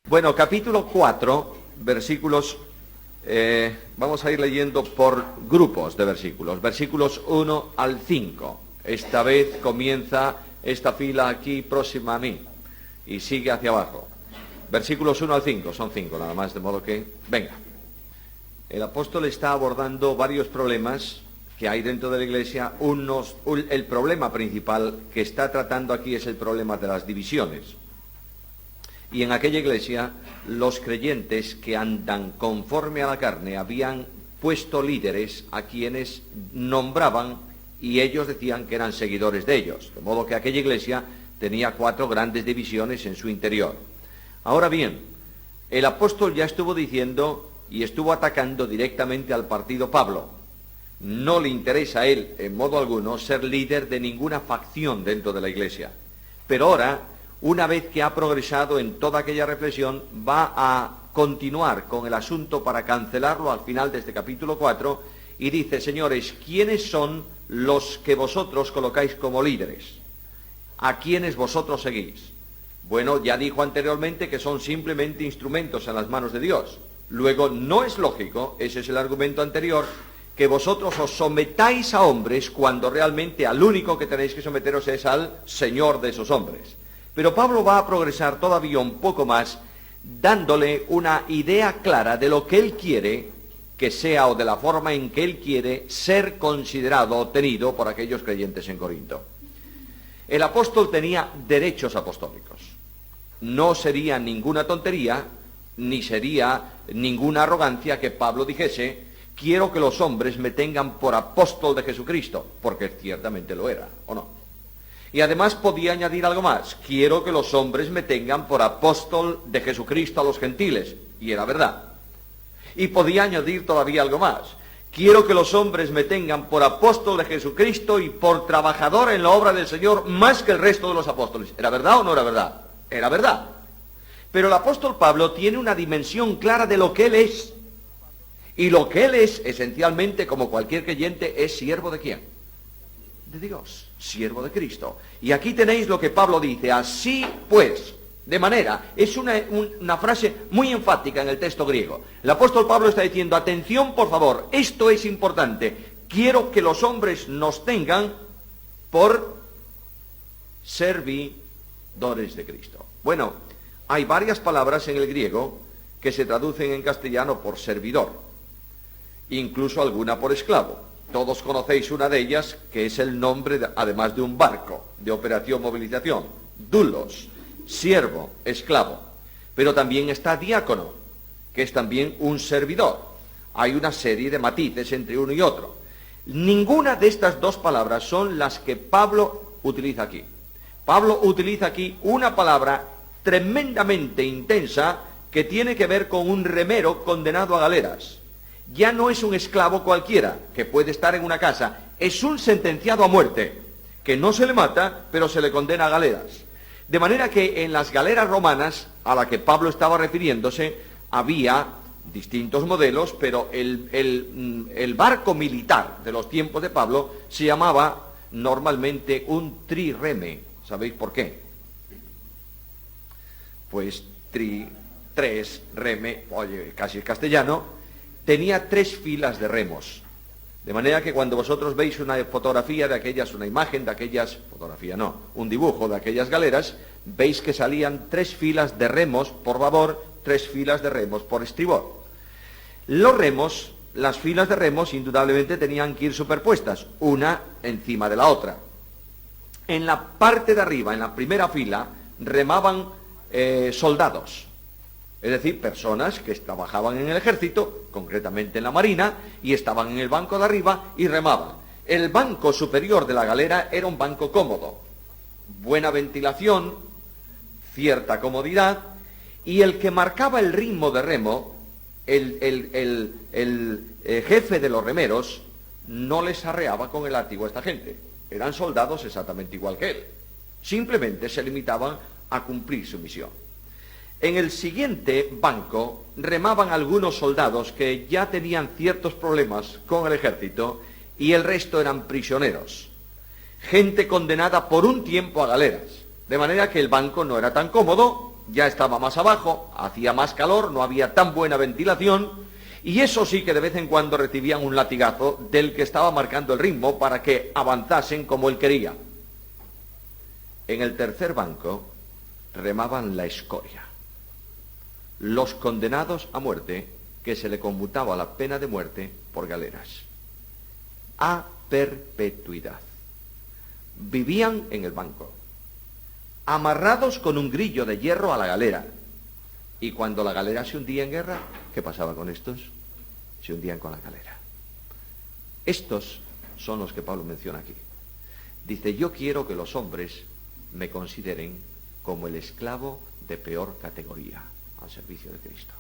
Bueno, capítulo 4, versículos, vamos a ir leyendo por grupos de versículos, versículos 1 al 5. Esta vez comienza esta fila aquí próxima a mí y sigue hacia abajo. Versículos 1 al 5, son 5 nada más, de modo que, venga. El apóstol está abordando varios problemas que hay dentro de la iglesia. El problema principal que está tratando aquí es el problema de las divisiones. Y en aquella iglesia, los creyentes que andan conforme a la carne habían puesto líderes a quienes nombraban y ellos decían que eran seguidores de ellos. De modo que aquella iglesia tenía 4 grandes divisiones en su interior. Ahora bien, el apóstol ya estuvo diciendo y estuvo atacando directamente al partido Pablo. No le interesa a él, en modo alguno, ser líder de ninguna facción dentro de la iglesia. Pero ahora, una vez que ha progresado en toda aquella reflexión, va a continuar con el asunto para cancelarlo al final de este capítulo 4, y dice: señores, ¿quiénes son los que vosotros colocáis como líderes? ¿A quiénes vosotros seguís? Bueno, ya dijo anteriormente que son simplemente instrumentos en las manos de Dios. Luego, no es lógico, ese es el argumento anterior, que vosotros os sometáis a hombres cuando realmente al único que tenéis que someteros es al Señor de esos hombres. Pero Pablo va a progresar todavía un poco más, dándole una idea clara de lo que él quiere que sea, o de la forma en que él quiere ser considerado o tenido por aquellos creyentes en Corinto. El apóstol tenía derechos apostólicos. No sería ninguna tontería, ni sería ninguna arrogancia que Pablo dijese: quiero que los hombres me tengan por apóstol de Jesucristo, porque ciertamente lo era, ¿o no? Y además podía añadir algo más: quiero que los hombres me tengan por apóstol de Jesucristo a los gentiles, y era verdad. Y podía añadir todavía algo más: quiero que los hombres me tengan por apóstol de Jesucristo y por trabajador en la obra del Señor más que el resto de los apóstoles. ¿Era verdad o no era verdad? Era verdad. Pero el apóstol Pablo tiene una dimensión clara de lo que él es. Y lo que él es, esencialmente, como cualquier creyente, es siervo ¿de quién? De Dios, siervo de Cristo. Y aquí tenéis lo que Pablo dice: así pues, de manera, es una frase muy enfática en el texto griego. El apóstol Pablo está diciendo: atención, por favor, esto es importante. Quiero que los hombres nos tengan por servidores de Cristo. Bueno, hay varias palabras en el griego que se traducen en castellano por servidor, incluso alguna por esclavo. Todos conocéis una de ellas, que es el nombre, además de un barco, de operación movilización: doulos, siervo, esclavo. Pero también está diácono, que es también un servidor. Hay una serie de matices entre uno y otro. Ninguna de estas dos palabras son las que Pablo utiliza aquí. Pablo utiliza aquí una palabra tremendamente intensa que tiene que ver con un remero condenado a galeras. Ya no es un esclavo cualquiera que puede estar en una casa, es un sentenciado a muerte, que no se le mata, pero se le condena a galeras. De manera que en las galeras romanas, a la que Pablo estaba refiriéndose, había distintos modelos, pero el barco militar de los tiempos de Pablo se llamaba normalmente un trireme. ¿Sabéis por qué? Pues tres, reme, oye, casi el castellano, tenía 3 filas de remos. De manera que cuando vosotros veis una fotografía de aquellas, una imagen de aquellas, fotografía no, un dibujo de aquellas galeras, veis que salían 3 filas de remos por babor, 3 filas de remos por estribor. Los remos, las filas de remos, indudablemente tenían que ir superpuestas, una encima de la otra. En la parte de arriba, en la primera fila, remaban soldados. Es decir, personas que trabajaban en el ejército, concretamente en la marina, y estaban en el banco de arriba y remaban. El banco superior de la galera era un banco cómodo, buena ventilación, cierta comodidad, y el que marcaba el ritmo de remo, el jefe de los remeros, no les arreaba con el látigo a esta gente. Eran soldados exactamente igual que él. Simplemente se limitaban a cumplir su misión. En el siguiente banco remaban algunos soldados que ya tenían ciertos problemas con el ejército y el resto eran prisioneros. Gente condenada por un tiempo a galeras. De manera que el banco no era tan cómodo, ya estaba más abajo, hacía más calor, no había tan buena ventilación, y eso sí que de vez en cuando recibían un latigazo del que estaba marcando el ritmo para que avanzasen como él quería. En el tercer banco remaban la escoria, los condenados a muerte, que se le conmutaba la pena de muerte por galeras, a perpetuidad. Vivían en el banco, amarrados con un grillo de hierro a la galera. Y cuando la galera se hundía en guerra, ¿qué pasaba con estos? Se hundían con la galera. Estos son los que Pablo menciona aquí. Dice, yo quiero que los hombres me consideren como el esclavo de peor categoría al servicio de Cristo.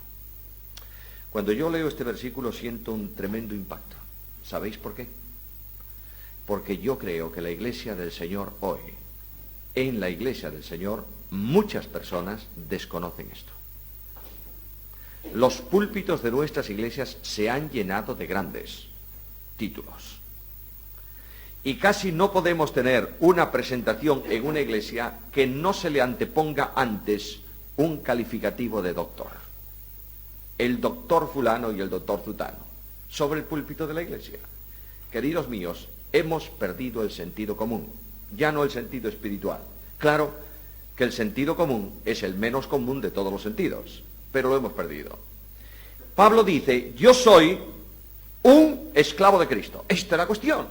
Cuando yo leo este versículo siento un tremendo impacto. ¿Sabéis por qué? Porque yo creo que la iglesia del Señor hoy, en la iglesia del Señor, muchas personas desconocen esto. Los púlpitos de nuestras iglesias se han llenado de grandes títulos. Y casi no podemos tener una presentación en una iglesia que no se le anteponga antes un calificativo de doctor. El doctor fulano y el doctor zutano, sobre el púlpito de la iglesia. Queridos míos, hemos perdido el sentido común, ya no el sentido espiritual. Claro que el sentido común es el menos común de todos los sentidos, pero lo hemos perdido. Pablo dice, yo soy un esclavo de Cristo. Esta es la cuestión.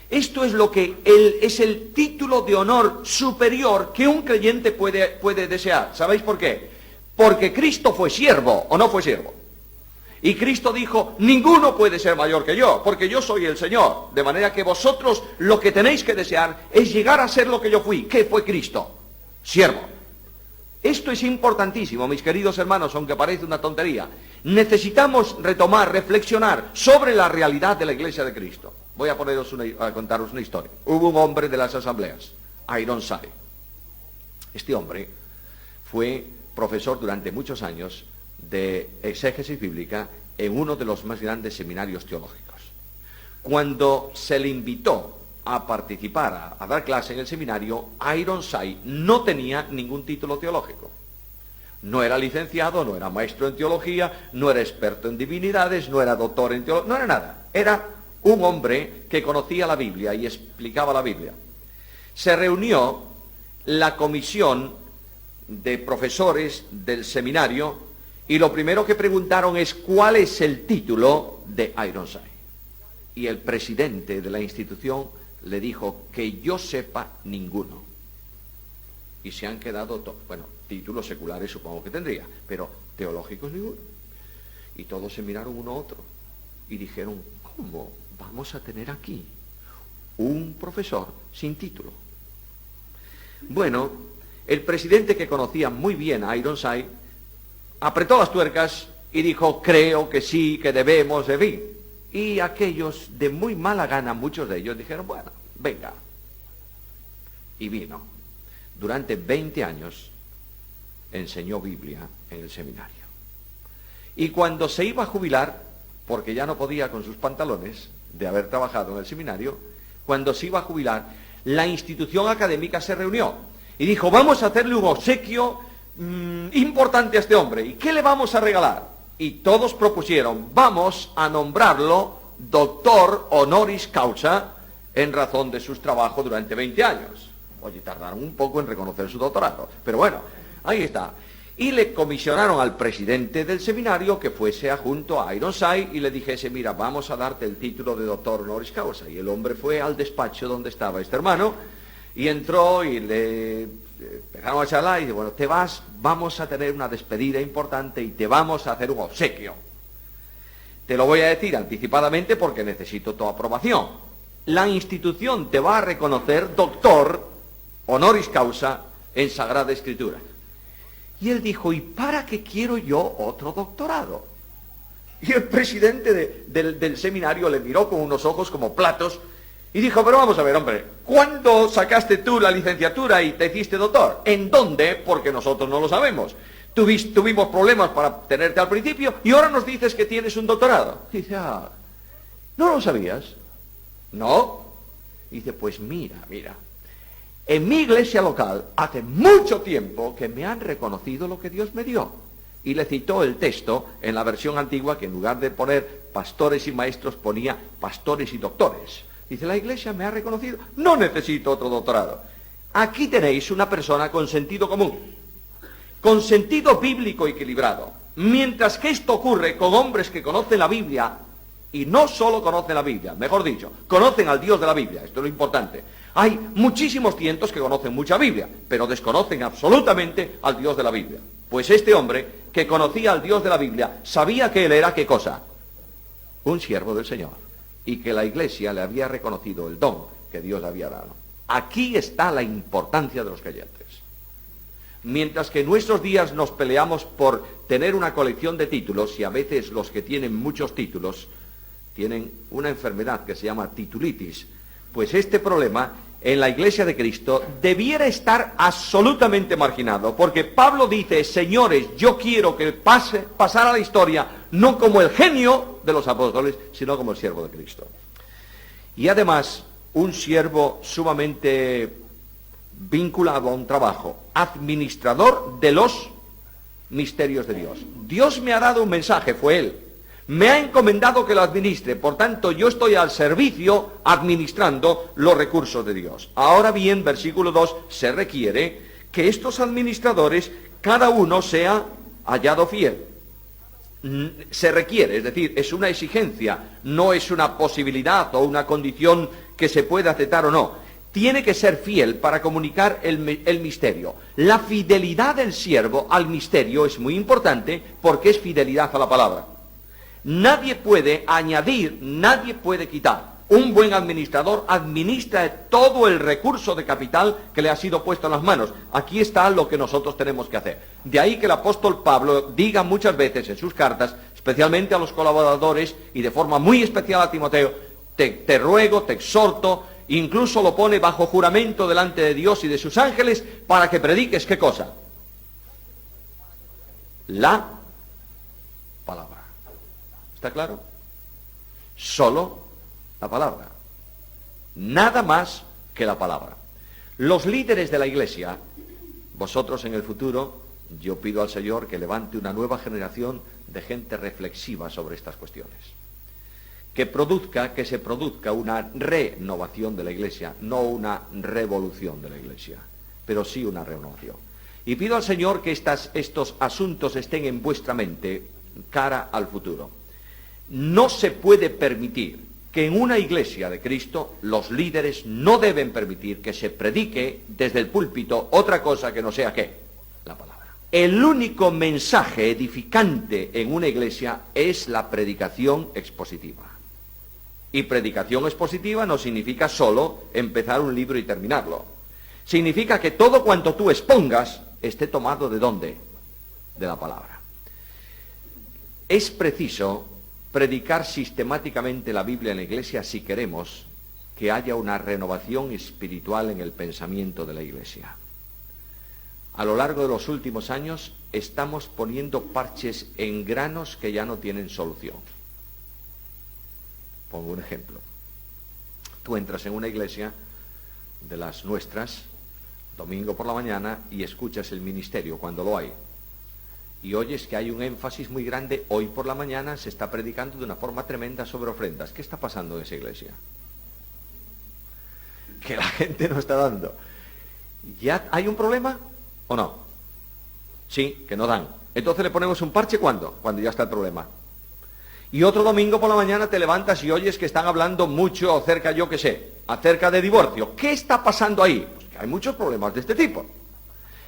Esto es lo que es el título de honor superior que un creyente puede desear. ¿Sabéis por qué? Porque Cristo fue siervo, ¿o no fue siervo? Y Cristo dijo, ninguno puede ser mayor que yo, porque yo soy el Señor. De manera que vosotros lo que tenéis que desear es llegar a ser lo que yo fui. ¿Qué fue Cristo? Siervo. Esto es importantísimo, mis queridos hermanos, aunque parece una tontería. Necesitamos retomar, reflexionar sobre la realidad de la iglesia de Cristo. Voy a contaros una historia. Hubo un hombre de las asambleas, Ironside. Este hombre fue profesor durante muchos años de exégesis bíblica en uno de los más grandes seminarios teológicos. Cuando se le invitó a participar, a dar clase en el seminario, Ironside no tenía ningún título teológico. No era licenciado, no era maestro en teología, no era experto en divinidades, no era doctor en teología, no era nada. Era un hombre que conocía la Biblia y explicaba la Biblia. Se reunió la comisión de profesores del seminario y lo primero que preguntaron es ¿cuál es el título de Ironside? Y el presidente de la institución le dijo que yo sepa ninguno. Y se han quedado, títulos seculares supongo que tendría, pero teológicos ninguno. Y todos se miraron uno a otro y dijeron, ¿cómo vamos a tener aquí un profesor sin título? Bueno, el presidente, que conocía muy bien a Ironside, apretó las tuercas y dijo, creo que sí, que debemos, en fin. Y aquellos de muy mala gana, muchos de ellos dijeron, bueno, venga. Y vino. Durante 20 años enseñó Biblia en el seminario. Y cuando se iba a jubilar, porque ya no podía con sus pantalones de haber trabajado en el seminario, cuando se iba a jubilar, la institución académica se reunió y dijo, vamos a hacerle un obsequio importante a este hombre. ¿Y qué le vamos a regalar? Y todos propusieron, vamos a nombrarlo doctor honoris causa en razón de sus trabajos durante 20 años. Oye, tardaron un poco en reconocer su doctorado, pero bueno, ahí está. Y le comisionaron al presidente del seminario que fuese junto a Ironside y le dijese, mira, vamos a darte el título de doctor honoris causa. Y el hombre fue al despacho donde estaba este hermano y entró y le empezaron a charlar y dice, bueno, te vas, vamos a tener una despedida importante y te vamos a hacer un obsequio. Te lo voy a decir anticipadamente porque necesito tu aprobación. La institución te va a reconocer doctor honoris causa en Sagrada Escritura. Y él dijo, ¿y para qué quiero yo otro doctorado? Y el presidente del seminario le miró con unos ojos como platos y dijo, pero vamos a ver, hombre, ¿cuándo sacaste tú la licenciatura y te hiciste doctor? ¿En dónde? Porque nosotros no lo sabemos. Tuvimos problemas para tenerte al principio y ahora nos dices que tienes un doctorado. Y dice, ¿no lo sabías? No. Y dice, pues mira, En mi iglesia local, hace mucho tiempo que me han reconocido lo que Dios me dio. Y le citó el texto en la versión antigua, que en lugar de poner pastores y maestros ponía pastores y doctores. Dice, la iglesia me ha reconocido, no necesito otro doctorado. Aquí tenéis una persona con sentido común, con sentido bíblico equilibrado. Mientras que esto ocurre con hombres que conocen la Biblia, y no solo conocen la Biblia, mejor dicho, conocen al Dios de la Biblia, esto es lo importante. Hay muchísimos cientos que conocen mucha Biblia, pero desconocen absolutamente al Dios de la Biblia. Pues este hombre, que conocía al Dios de la Biblia, sabía que él era, ¿qué cosa? Un siervo del Señor, y que la iglesia le había reconocido el don que Dios le había dado. Aquí está la importancia de los creyentes. Mientras que en nuestros días nos peleamos por tener una colección de títulos, y a veces los que tienen muchos títulos tienen una enfermedad que se llama titulitis, pues este problema en la Iglesia de Cristo debiera estar absolutamente marginado, porque Pablo dice, señores, yo quiero que pasara a la historia no como el genio de los apóstoles, sino como el siervo de Cristo. Y además, un siervo sumamente vinculado a un trabajo, administrador de los misterios de Dios. Dios me ha dado un mensaje, fue él. Me ha encomendado que lo administre, por tanto yo estoy al servicio administrando los recursos de Dios. Ahora bien, versículo 2, se requiere que estos administradores, cada uno sea hallado fiel. Se requiere, es decir, es una exigencia, no es una posibilidad o una condición que se puede aceptar o no. Tiene que ser fiel para comunicar el misterio. La fidelidad del siervo al misterio es muy importante porque es fidelidad a la palabra. Nadie puede añadir, nadie puede quitar. Un buen administrador administra todo el recurso de capital que le ha sido puesto en las manos. Aquí está lo que nosotros tenemos que hacer. De ahí que el apóstol Pablo diga muchas veces en sus cartas, especialmente a los colaboradores y de forma muy especial a Timoteo, te ruego, te exhorto, incluso lo pone bajo juramento delante de Dios y de sus ángeles para que prediques, ¿qué cosa? La palabra. ¿Está claro? Solo la palabra. Nada más que la palabra. Los líderes de la iglesia, vosotros en el futuro, yo pido al Señor que levante una nueva generación de gente reflexiva sobre estas cuestiones. Que se produzca una renovación de la iglesia, no una revolución de la iglesia, pero sí una renovación. Y pido al Señor que estos asuntos estén en vuestra mente cara al futuro. No se puede permitir que en una iglesia de Cristo los líderes no deben permitir que se predique desde el púlpito otra cosa que no sea ¿qué? La palabra. El único mensaje edificante en una iglesia es la predicación expositiva. Y predicación expositiva no significa solo empezar un libro y terminarlo. Significa que todo cuanto tú expongas esté tomado ¿de dónde? De la palabra. Es preciso predicar sistemáticamente la Biblia en la iglesia si queremos que haya una renovación espiritual en el pensamiento de la iglesia. A lo largo de los últimos años estamos poniendo parches en granos que ya no tienen solución. Pongo un ejemplo. Tú entras en una iglesia de las nuestras, domingo por la mañana, y escuchas el ministerio cuando lo hay. Y oyes que hay un énfasis muy grande, hoy por la mañana se está predicando de una forma tremenda sobre ofrendas. ¿Qué está pasando en esa iglesia? Que la gente no está dando. ¿Ya hay un problema o no? Sí, que no dan. Entonces le ponemos un parche, ¿cuándo? Cuando ya está el problema. Y otro domingo por la mañana te levantas y oyes que están hablando mucho acerca, yo qué sé, acerca de divorcio. ¿Qué está pasando ahí? Pues que hay muchos problemas de este tipo.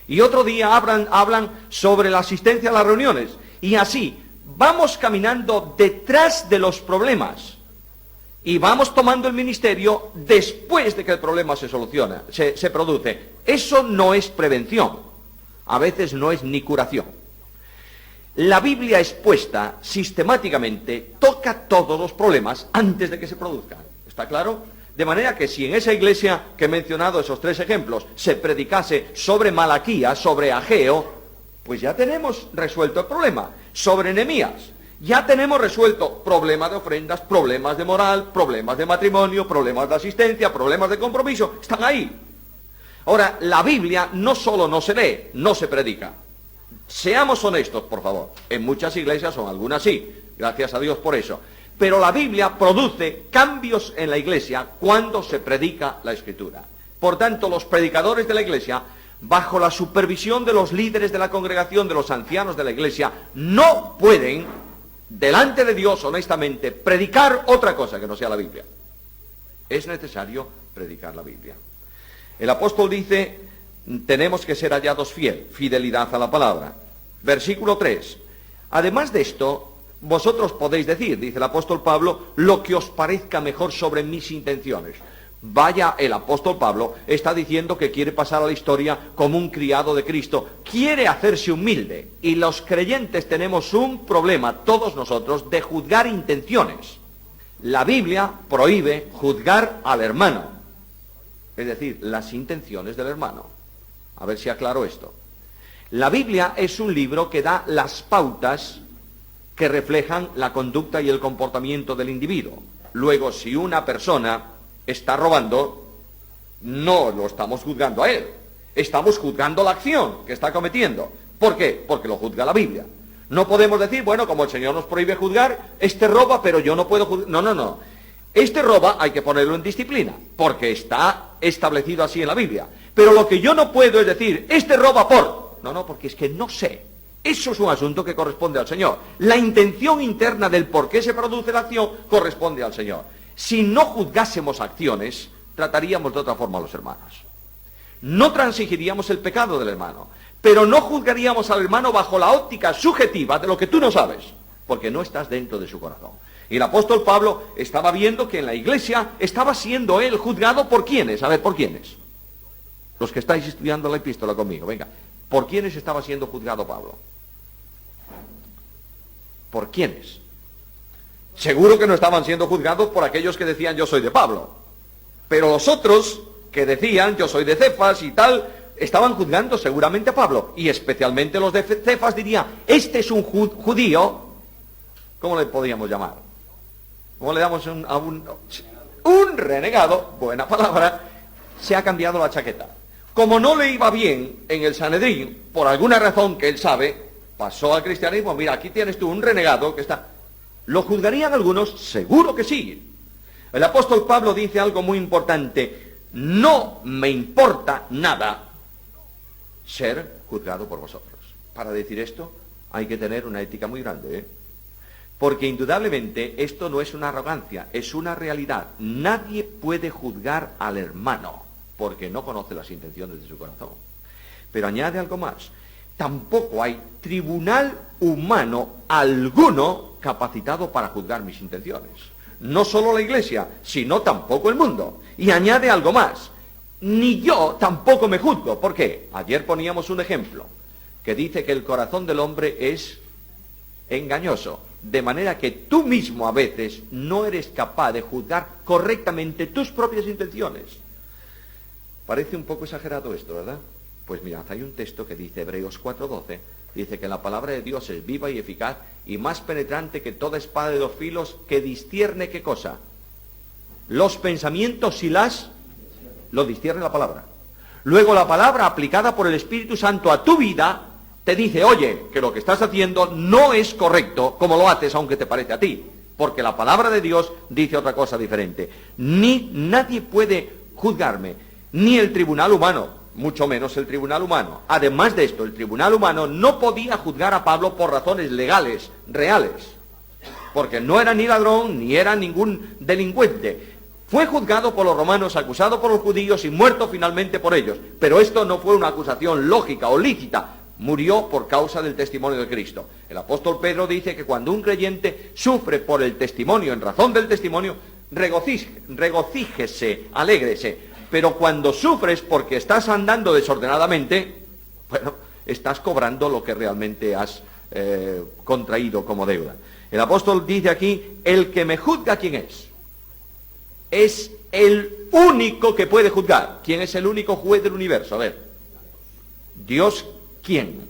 Y otro día hablan sobre la asistencia a las reuniones. Y así, vamos caminando detrás de los problemas. Y vamos tomando el ministerio después de que el problema se soluciona, se produce. Eso no es prevención. A veces no es ni curación. La Biblia expuesta sistemáticamente toca todos los problemas antes de que se produzcan. ¿Está claro? De manera que si en esa iglesia que he mencionado, esos 3 ejemplos, se predicase sobre Malaquías, sobre Ageo, pues ya tenemos resuelto el problema. Sobre Nehemías, ya tenemos resuelto problemas de ofrendas, problemas de moral, problemas de matrimonio, problemas de asistencia, problemas de compromiso. Están ahí. Ahora, la Biblia no solo no se lee, no se predica. Seamos honestos, por favor. En muchas iglesias, o en algunas sí, gracias a Dios por eso. Pero la Biblia produce cambios en la iglesia cuando se predica la Escritura. Por tanto, los predicadores de la iglesia, bajo la supervisión de los líderes de la congregación, de los ancianos de la iglesia, no pueden, delante de Dios, honestamente, predicar otra cosa que no sea la Biblia. Es necesario predicar la Biblia. El apóstol dice, tenemos que ser hallados fidelidad a la palabra. Versículo 3. Además de esto, vosotros podéis decir, dice el apóstol Pablo, lo que os parezca mejor sobre mis intenciones. Vaya, el apóstol Pablo está diciendo que quiere pasar a la historia como un criado de Cristo. Quiere hacerse humilde. Y los creyentes tenemos un problema, todos nosotros, de juzgar intenciones. La Biblia prohíbe juzgar al hermano. Es decir, las intenciones del hermano. A ver si aclaro esto. La Biblia es un libro que da las pautas que reflejan la conducta y el comportamiento del individuo. Luego, si una persona está robando, no lo estamos juzgando a él. Estamos juzgando la acción que está cometiendo. ¿Por qué? Porque lo juzga la Biblia. No podemos decir, bueno, como el Señor nos prohíbe juzgar, este roba, pero yo no puedo juzgar. No. Este roba, hay que ponerlo en disciplina, porque está establecido así en la Biblia. Pero lo que yo no puedo es decir, este roba por... No, porque es que no sé. Eso es un asunto que corresponde al Señor. La intención interna del por qué se produce la acción corresponde al Señor. Si no juzgásemos acciones, trataríamos de otra forma a los hermanos. No transigiríamos el pecado del hermano, pero no juzgaríamos al hermano bajo la óptica subjetiva de lo que tú no sabes, porque no estás dentro de su corazón. Y el apóstol Pablo estaba viendo que en la iglesia estaba siendo él juzgado por quiénes. A ver, ¿por quiénes? Los que estáis estudiando la epístola conmigo, venga. ¿Por quiénes estaba siendo juzgado Pablo? ¿Por quiénes? Seguro que no estaban siendo juzgados por aquellos que decían yo soy de Pablo. Pero los otros que decían yo soy de Cefas y tal, estaban juzgando seguramente a Pablo. Y especialmente los de Cefas dirían, este es un judío, ¿cómo le podríamos llamar? ¿Cómo le damos a un renegado? Buena palabra. Se ha cambiado la chaqueta. Como no le iba bien en el Sanedrín, por alguna razón que él sabe, pasó al cristianismo. Mira, aquí tienes tú un renegado que está... ¿Lo juzgarían algunos? Seguro que sí. El apóstol Pablo dice algo muy importante. No me importa nada ser juzgado por vosotros. Para decir esto hay que tener una ética muy grande, ¿eh? Porque indudablemente esto no es una arrogancia, es una realidad. Nadie puede juzgar al hermano porque no conoce las intenciones de su corazón. Pero añade algo más. Tampoco hay tribunal humano alguno capacitado para juzgar mis intenciones. No solo la iglesia, sino tampoco el mundo. Y añade algo más. Ni yo tampoco me juzgo. ¿Por qué? Ayer poníamos un ejemplo que dice que el corazón del hombre es engañoso. De manera que tú mismo a veces no eres capaz de juzgar correctamente tus propias intenciones. Parece un poco exagerado esto, ¿verdad? Pues mirad, hay un texto que dice, Hebreos 4:12, dice que la palabra de Dios es viva y eficaz y más penetrante que toda espada de dos filos que discierne, ¿qué cosa? Los pensamientos y lo discierne la palabra. Luego la palabra aplicada por el Espíritu Santo a tu vida te dice, oye, que lo que estás haciendo no es correcto como lo haces aunque te parece a ti, porque la palabra de Dios dice otra cosa diferente. Nadie puede juzgarme, ni el tribunal humano, mucho menos el tribunal humano. Además de esto, el tribunal humano no podía juzgar a Pablo por razones legales, reales, porque no era ni ladrón, ni era ningún delincuente. Fue juzgado por los romanos, acusado por los judíos y muerto finalmente por ellos. Pero esto no fue una acusación lógica o lícita. Murió por causa del testimonio de Cristo. El apóstol Pedro dice que cuando un creyente sufre por el testimonio, en razón del testimonio, regocíjese, alégrese. Pero cuando sufres porque estás andando desordenadamente, bueno, estás cobrando lo que realmente has contraído como deuda. El apóstol dice aquí, el que me juzga, ¿quién es? Es el único que puede juzgar. ¿Quién es el único juez del universo? A ver. Dios, ¿quién?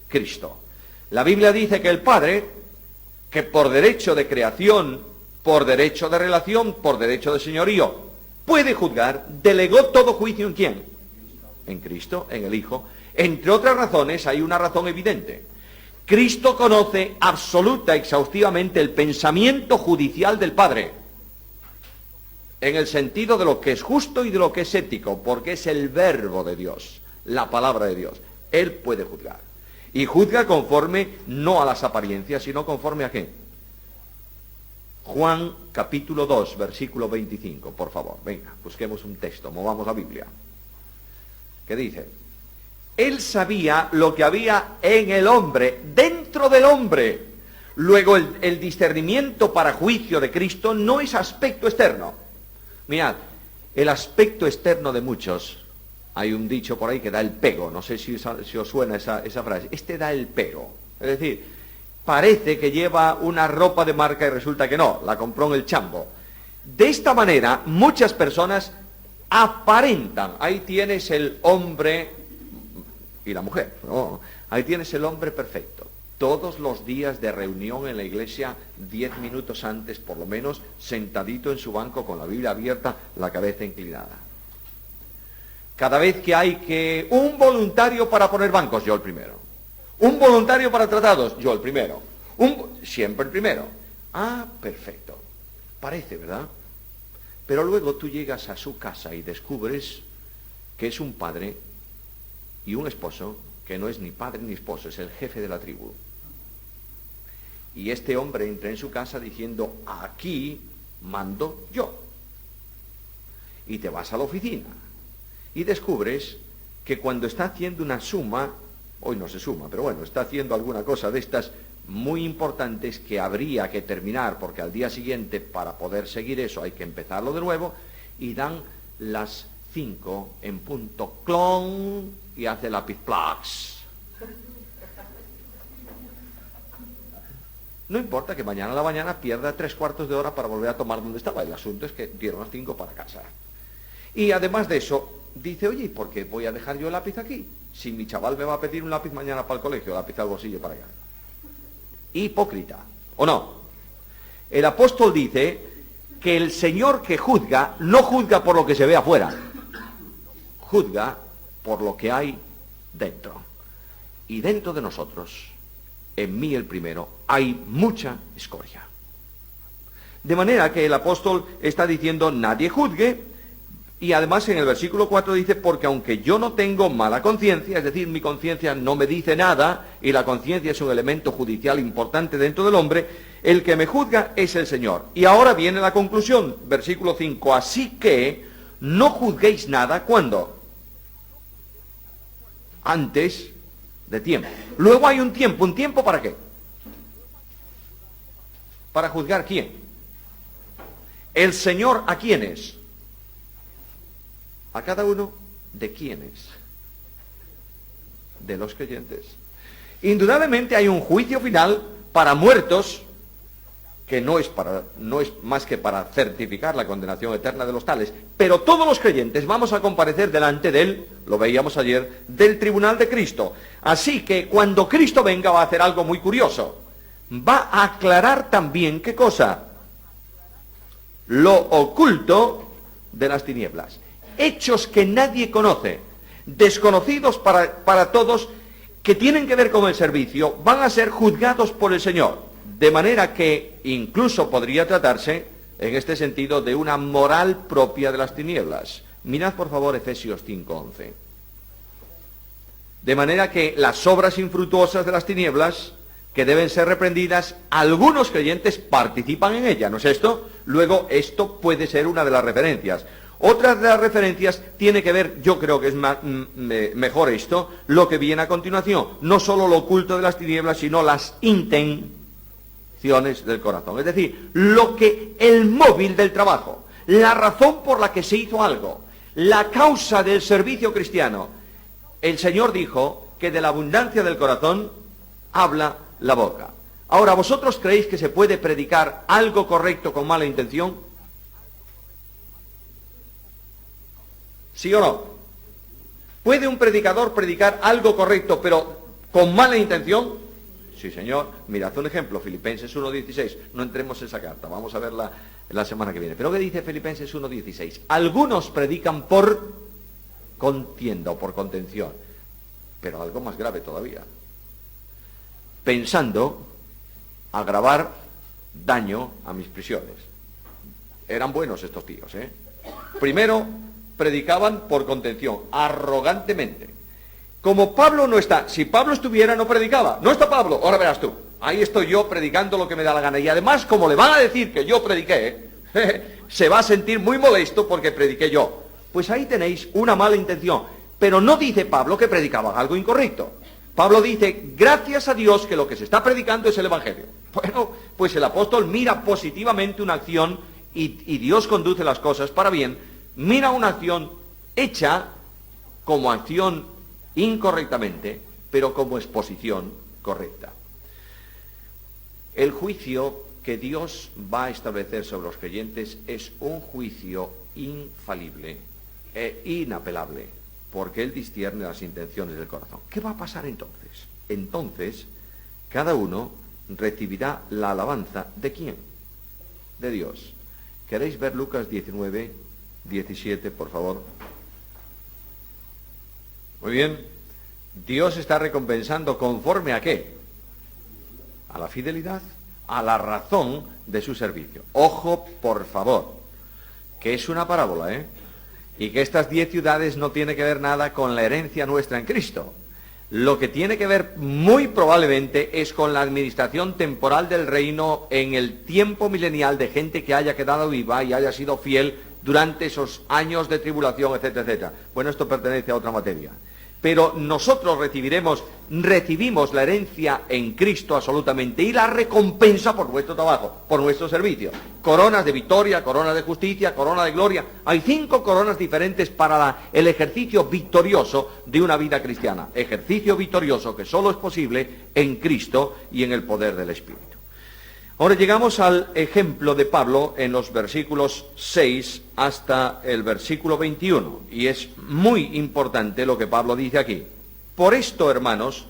Cristo. La Biblia dice que el Padre, que por derecho de creación, por derecho de relación, por derecho de señorío, puede juzgar, delegó todo juicio ¿en quién? en Cristo, en el Hijo. Entre otras razones, hay una razón evidente. Cristo conoce absoluta, exhaustivamente el pensamiento judicial del Padre, en el sentido de lo que es justo y de lo que es ético, porque es el verbo de Dios, la palabra de Dios. Él puede juzgar. Y juzga conforme, no a las apariencias, sino conforme a qué. Juan capítulo 2, versículo 25, por favor. Venga, busquemos un texto, movamos la Biblia. ¿Qué dice? Él sabía lo que había en el hombre, dentro del hombre. Luego el discernimiento para juicio de Cristo no es aspecto externo. Mirad, el aspecto externo de muchos, hay un dicho por ahí que da el pego, no sé si os suena esa frase, este da el pego, es decir, parece que lleva una ropa de marca y resulta que no, la compró en el chambo. De esta manera, muchas personas aparentan, ahí tienes el hombre y la mujer, ¿no? Ahí tienes el hombre perfecto. Todos los días de reunión en la iglesia, 10 minutos antes por lo menos, sentadito en su banco con la Biblia abierta, la cabeza inclinada. Cada vez que hay un voluntario para poner bancos, yo el primero. Un voluntario para tratados, yo el primero. Siempre el primero. Ah, perfecto. Parece, ¿verdad? Pero luego tú llegas a su casa y descubres que es un padre y un esposo que no es ni padre ni esposo, es el jefe de la tribu. Y este hombre entra en su casa diciendo, aquí mando yo. Y te vas a la oficina y descubres que cuando está haciendo una suma, hoy no se suma, pero bueno, está haciendo alguna cosa de estas muy importantes que habría que terminar, porque al día siguiente, para poder seguir eso, hay que empezarlo de nuevo, y dan las 5 en punto, clon, y hace lápiz plax. No importa que mañana a la mañana pierda 3/4 de hora para volver a tomar donde estaba. El asunto es que dieron las 5 para casa. Y además de eso, dice, oye, ¿y por qué voy a dejar yo el lápiz aquí? Si mi chaval me va a pedir un lápiz mañana para el colegio, lápiz al bolsillo para allá. Hipócrita, ¿o no? El apóstol dice que el Señor que juzga, no juzga por lo que se ve afuera, juzga por lo que hay dentro. Y dentro de nosotros, en mí el primero, hay mucha escoria. De manera que el apóstol está diciendo, nadie juzgue, y además en el versículo 4 dice, porque aunque yo no tengo mala conciencia, es decir, mi conciencia no me dice nada, y la conciencia es un elemento judicial importante dentro del hombre, el que me juzga es el Señor. Y ahora viene la conclusión, versículo 5, así que no juzguéis nada, ¿cuándo? Antes de tiempo. Luego hay un tiempo ¿para qué? ¿Para juzgar quién? El Señor, ¿a quiénes? A cada uno de quiénes. De los creyentes. Indudablemente hay un juicio final para muertos, que no es más que para certificar la condenación eterna de los tales, pero todos los creyentes vamos a comparecer delante de él, lo veíamos ayer, del tribunal de Cristo. Así que cuando Cristo venga va a hacer algo muy curioso. Va a aclarar también, ¿qué cosa? Lo oculto de las tinieblas. Hechos que nadie conoce, desconocidos para todos, que tienen que ver con el servicio, van a ser juzgados por el Señor. De manera que incluso podría tratarse, en este sentido, de una moral propia de las tinieblas. Mirad, por favor, Efesios 5:11. De manera que las obras infructuosas de las tinieblas, que deben ser reprendidas, algunos creyentes participan en ella, ¿no es esto? Luego, esto puede ser una de las referencias. Otra de las referencias tiene que ver, yo creo que es mejor esto, lo que viene a continuación. No solo lo oculto de las tinieblas, sino las intenciones del corazón. Es decir, el móvil del trabajo, la razón por la que se hizo algo, la causa del servicio cristiano. El Señor dijo que de la abundancia del corazón habla la boca. Ahora, ¿vosotros creéis que se puede predicar algo correcto con mala intención? ¿Sí o no? ¿Puede un predicador predicar algo correcto pero con mala intención? Sí, señor. Mirad un ejemplo, Filipenses 1:16. No entremos en esa carta, vamos a verla la semana que viene. Pero ¿qué dice Filipenses 1:16? Algunos predican por contienda o por contención, pero algo más grave todavía, pensando agravar daño a mis prisiones. Eran buenos estos tíos, ¿eh? Primero, predicaban por contención, arrogantemente. Como Pablo no está, si Pablo estuviera no predicaba. No está Pablo, ahora verás tú. Ahí estoy yo predicando lo que me da la gana. Y además, como le van a decir que yo prediqué, se va a sentir muy molesto porque prediqué yo. Pues ahí tenéis una mala intención. Pero no dice Pablo que predicaban algo incorrecto. Pablo dice, gracias a Dios que lo que se está predicando es el Evangelio. Bueno, pues el apóstol mira positivamente una acción y Dios conduce las cosas para bien. Mira una acción hecha como acción incorrectamente, pero como exposición correcta. El juicio que Dios va a establecer sobre los creyentes es un juicio infalible e inapelable, porque Él discierne las intenciones del corazón. ¿Qué va a pasar entonces? Entonces, cada uno recibirá la alabanza ¿de quién? De Dios. ¿Queréis ver Lucas 19, 17, por favor? Muy bien. Dios está recompensando conforme a qué? A la fidelidad, a la razón de su servicio. Ojo, por favor, que es una parábola, ¿eh? Y que estas 10 ciudades no tiene que ver nada con la herencia nuestra en Cristo. Lo que tiene que ver muy probablemente es con la administración temporal del reino en el tiempo milenial de gente que haya quedado viva y haya sido fiel durante esos años de tribulación, etcétera, etcétera. Bueno, esto pertenece a otra materia. Pero nosotros recibimos la herencia en Cristo absolutamente y la recompensa por nuestro trabajo, por nuestro servicio. Coronas de victoria, corona de justicia, corona de gloria. Hay 5 coronas diferentes para el ejercicio victorioso de una vida cristiana. Ejercicio victorioso que solo es posible en Cristo y en el poder del Espíritu. Ahora llegamos al ejemplo de Pablo en los versículos 6 hasta el versículo 21. Y es muy importante lo que Pablo dice aquí. Por esto, hermanos,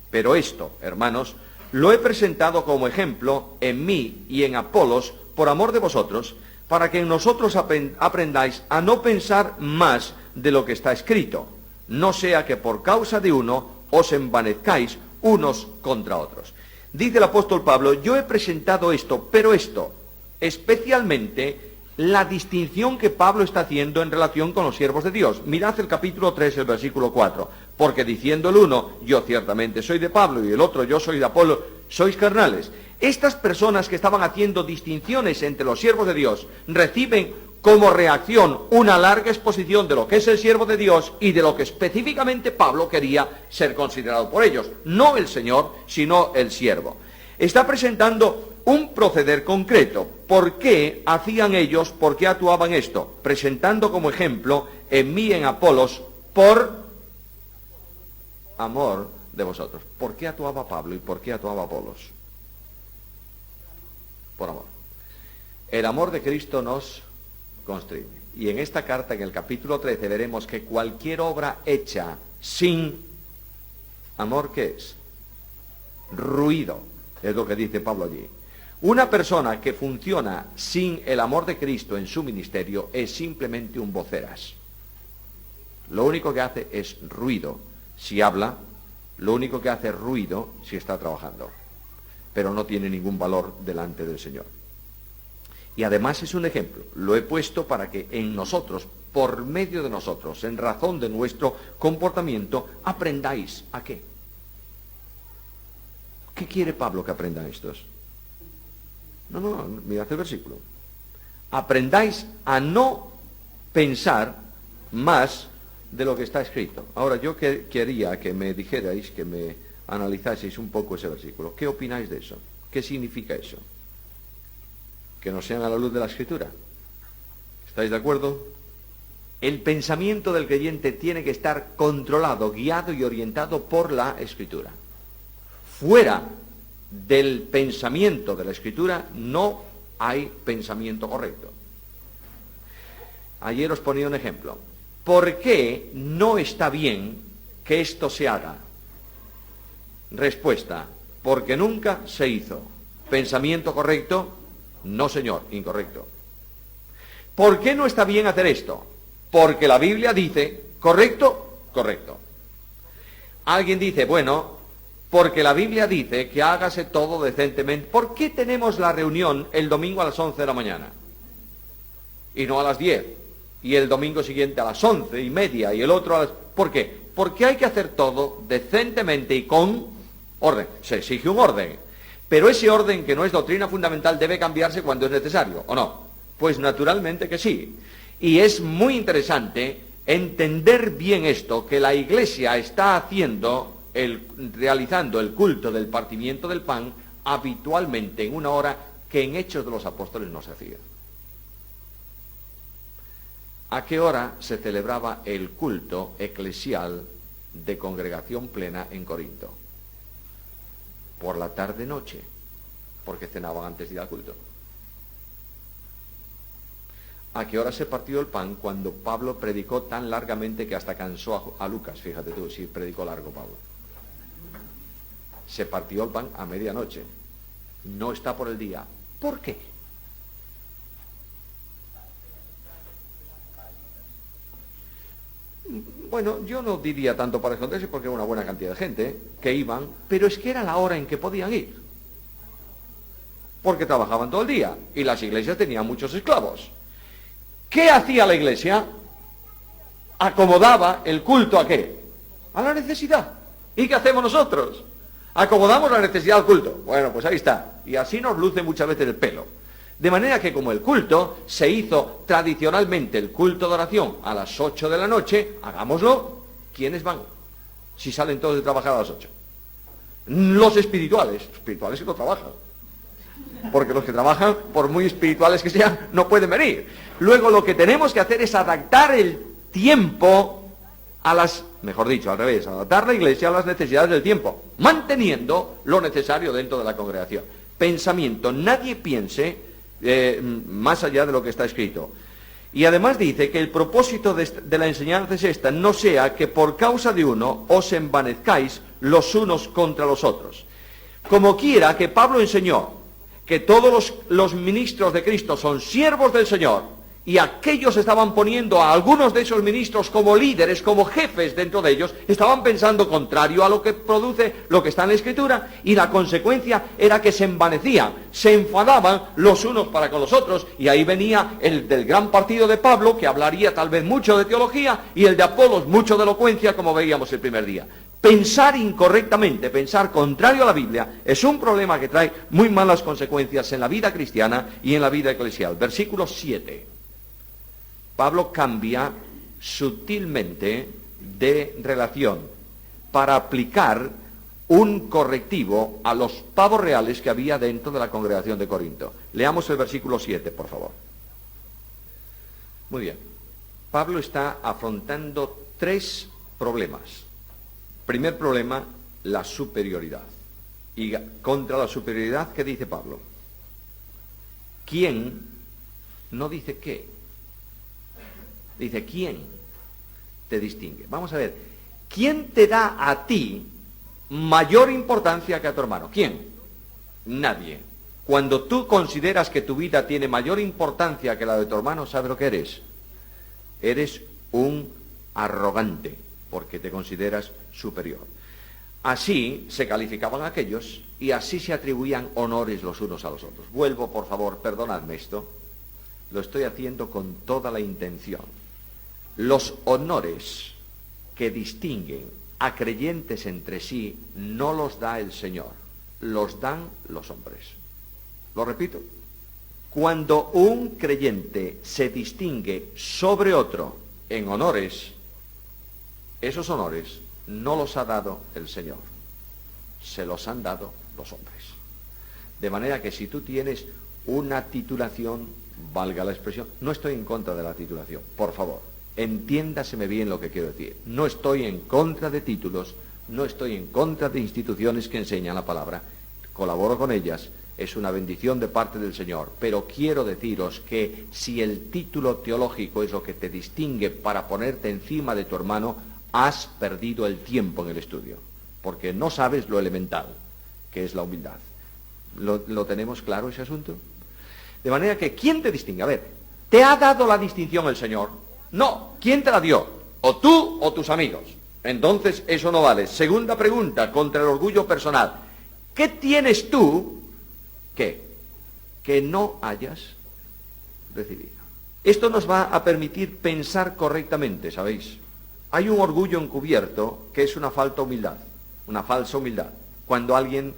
pero esto, hermanos, lo he presentado como ejemplo en mí y en Apolos, por amor de vosotros, para que en nosotros aprendáis a no pensar más de lo que está escrito, no sea que por causa de uno os envanezcáis unos contra otros. Dice el apóstol Pablo, yo he presentado esto, pero esto, especialmente la distinción que Pablo está haciendo en relación con los siervos de Dios. Mirad el capítulo 3, el versículo 4, porque diciendo el uno, yo ciertamente soy de Pablo, y el otro, yo soy de Apolo, sois carnales. Estas personas que estaban haciendo distinciones entre los siervos de Dios, reciben como reacción una larga exposición de lo que es el siervo de Dios y de lo que específicamente Pablo quería ser considerado por ellos. No el Señor, sino el siervo. Está presentando un proceder concreto. ¿Por qué hacían ellos, por qué actuaban esto? Presentando como ejemplo en mí, en Apolos, por amor de vosotros. ¿Por qué actuaba Pablo y por qué actuaba Apolos? Por amor. El amor de Cristo nos constriñe. Y en esta carta, en el capítulo 13, veremos que cualquier obra hecha sin amor, ¿qué es? Ruido, es lo que dice Pablo allí. Una persona que funciona sin el amor de Cristo en su ministerio es simplemente un voceras. Lo único que hace es ruido si habla, lo único que hace es ruido si está trabajando, pero no tiene ningún valor delante del Señor. Y además es un ejemplo, lo he puesto para que en nosotros, por medio de nosotros, en razón de nuestro comportamiento, aprendáis ¿a qué? ¿Qué quiere Pablo que aprendan estos? No, mirad el versículo. Aprendáis a no pensar más de lo que está escrito. Ahora, yo quería que me dijerais, que me analizaseis un poco ese versículo. ¿Qué opináis de eso? ¿Qué significa eso? Que no sean a la luz de la Escritura. ¿Estáis de acuerdo? El pensamiento del creyente tiene que estar controlado, guiado y orientado por la Escritura. Fuera del pensamiento de la Escritura no hay pensamiento correcto. Ayer os ponía un ejemplo. ¿Por qué no está bien que esto se haga? Respuesta, porque nunca se hizo. ¿Pensamiento correcto? No, señor, incorrecto. ¿Por qué no está bien hacer esto? Porque la Biblia dice ¿Correcto? Correcto. Alguien dice, bueno, porque la Biblia dice que hágase todo decentemente. ¿Por qué tenemos la reunión el domingo a las 11 de la mañana? Y no a las 10. Y el domingo siguiente a las 11:30 y el otro a las... ¿Por qué? Porque hay que hacer todo decentemente y con orden. Se exige un orden. Pero ese orden, que no es doctrina fundamental, debe cambiarse cuando es necesario, ¿o no? Pues naturalmente que sí. Y es muy interesante entender bien esto, que la Iglesia está realizando el culto del partimiento del pan habitualmente en una hora que en Hechos de los Apóstoles no se hacía. ¿A qué hora se celebraba el culto eclesial de congregación plena en Corinto? Por la tarde-noche, porque cenaban antes de ir al culto. ¿A qué hora se partió el pan? Cuando Pablo predicó tan largamente que hasta cansó a Lucas. Fíjate tú, si predicó largo Pablo. Se partió el pan a medianoche. No está por el día. ¿Por qué? Bueno, yo no diría tanto para esconderse porque era una buena cantidad de gente que iban, pero es que era la hora en que podían ir. Porque trabajaban todo el día y las iglesias tenían muchos esclavos. ¿Qué hacía la iglesia? Acomodaba el culto ¿a qué? A la necesidad. ¿Y qué hacemos nosotros? Acomodamos la necesidad al culto. Bueno, pues ahí está. Y así nos luce muchas veces el pelo. De manera que como el culto se hizo tradicionalmente, el culto de oración a las 8 de la noche, hagámoslo. ¿Quiénes van? Si salen todos de trabajar a las 8. Los espirituales que no trabajan. Porque los que trabajan, por muy espirituales que sean, no pueden venir. Luego lo que tenemos que hacer es adaptar el tiempo a las, mejor dicho, al revés, adaptar la iglesia a las necesidades del tiempo, manteniendo lo necesario dentro de la congregación. Pensamiento, nadie piense más allá de lo que está escrito. Y además dice que el propósito de la enseñanza es esta: no sea que por causa de uno os envanezcáis los unos contra los otros. Como quiera que Pablo enseñó que todos los ministros de Cristo son siervos del Señor, y aquellos estaban poniendo a algunos de esos ministros como líderes, como jefes dentro de ellos, estaban pensando contrario a lo que produce lo que está en la Escritura, y la consecuencia era que se envanecían, se enfadaban los unos para con los otros, y ahí venía el del gran partido de Pablo, que hablaría tal vez mucho de teología, y el de Apolos mucho de elocuencia, como veíamos el primer día. Pensar incorrectamente, pensar contrario a la Biblia, es un problema que trae muy malas consecuencias en la vida cristiana y en la vida eclesial. Versículo 7. Pablo cambia sutilmente de relación para aplicar un correctivo a los pavos reales que había dentro de la congregación de Corinto. Leamos el versículo 7, por favor. Muy bien. Pablo está afrontando 3 problemas. Primer problema, la superioridad. Y contra la superioridad, ¿qué dice Pablo? ¿Quién? No dice qué. Dice, ¿quién te distingue? Vamos a ver, ¿quién te da a ti mayor importancia que a tu hermano? ¿Quién? Nadie. Cuando tú consideras que tu vida tiene mayor importancia que la de tu hermano, ¿sabes lo que eres? Eres un arrogante, porque te consideras superior. Así se calificaban aquellos y así se atribuían honores los unos a los otros. Vuelvo, por favor, perdonadme esto. Lo estoy haciendo con toda la intención. Los honores que distinguen a creyentes entre sí no los da el Señor, los dan los hombres. Lo repito. Cuando un creyente se distingue sobre otro en honores, esos honores no los ha dado el Señor, se los han dado los hombres. De manera que si tú tienes una titulación, valga la expresión, no estoy en contra de la titulación, por favor, entiéndaseme bien lo que quiero decir. No estoy en contra de títulos, no estoy en contra de instituciones que enseñan la palabra, colaboro con ellas, es una bendición de parte del Señor, pero quiero deciros que si el título teológico es lo que te distingue para ponerte encima de tu hermano, has perdido el tiempo en el estudio, porque no sabes lo elemental, que es la humildad. ¿Lo tenemos claro ese asunto? De manera que, ¿quién te distingue? A ver, ¿te ha dado la distinción el Señor? No. ¿Quién te la dio? o tú o tus amigos. Entonces eso no vale. Segunda pregunta, contra el orgullo personal. ¿Qué tienes tú que no hayas recibido? Esto nos va a permitir pensar correctamente, ¿sabéis? Hay un orgullo encubierto que es una falsa humildad. Cuando alguien...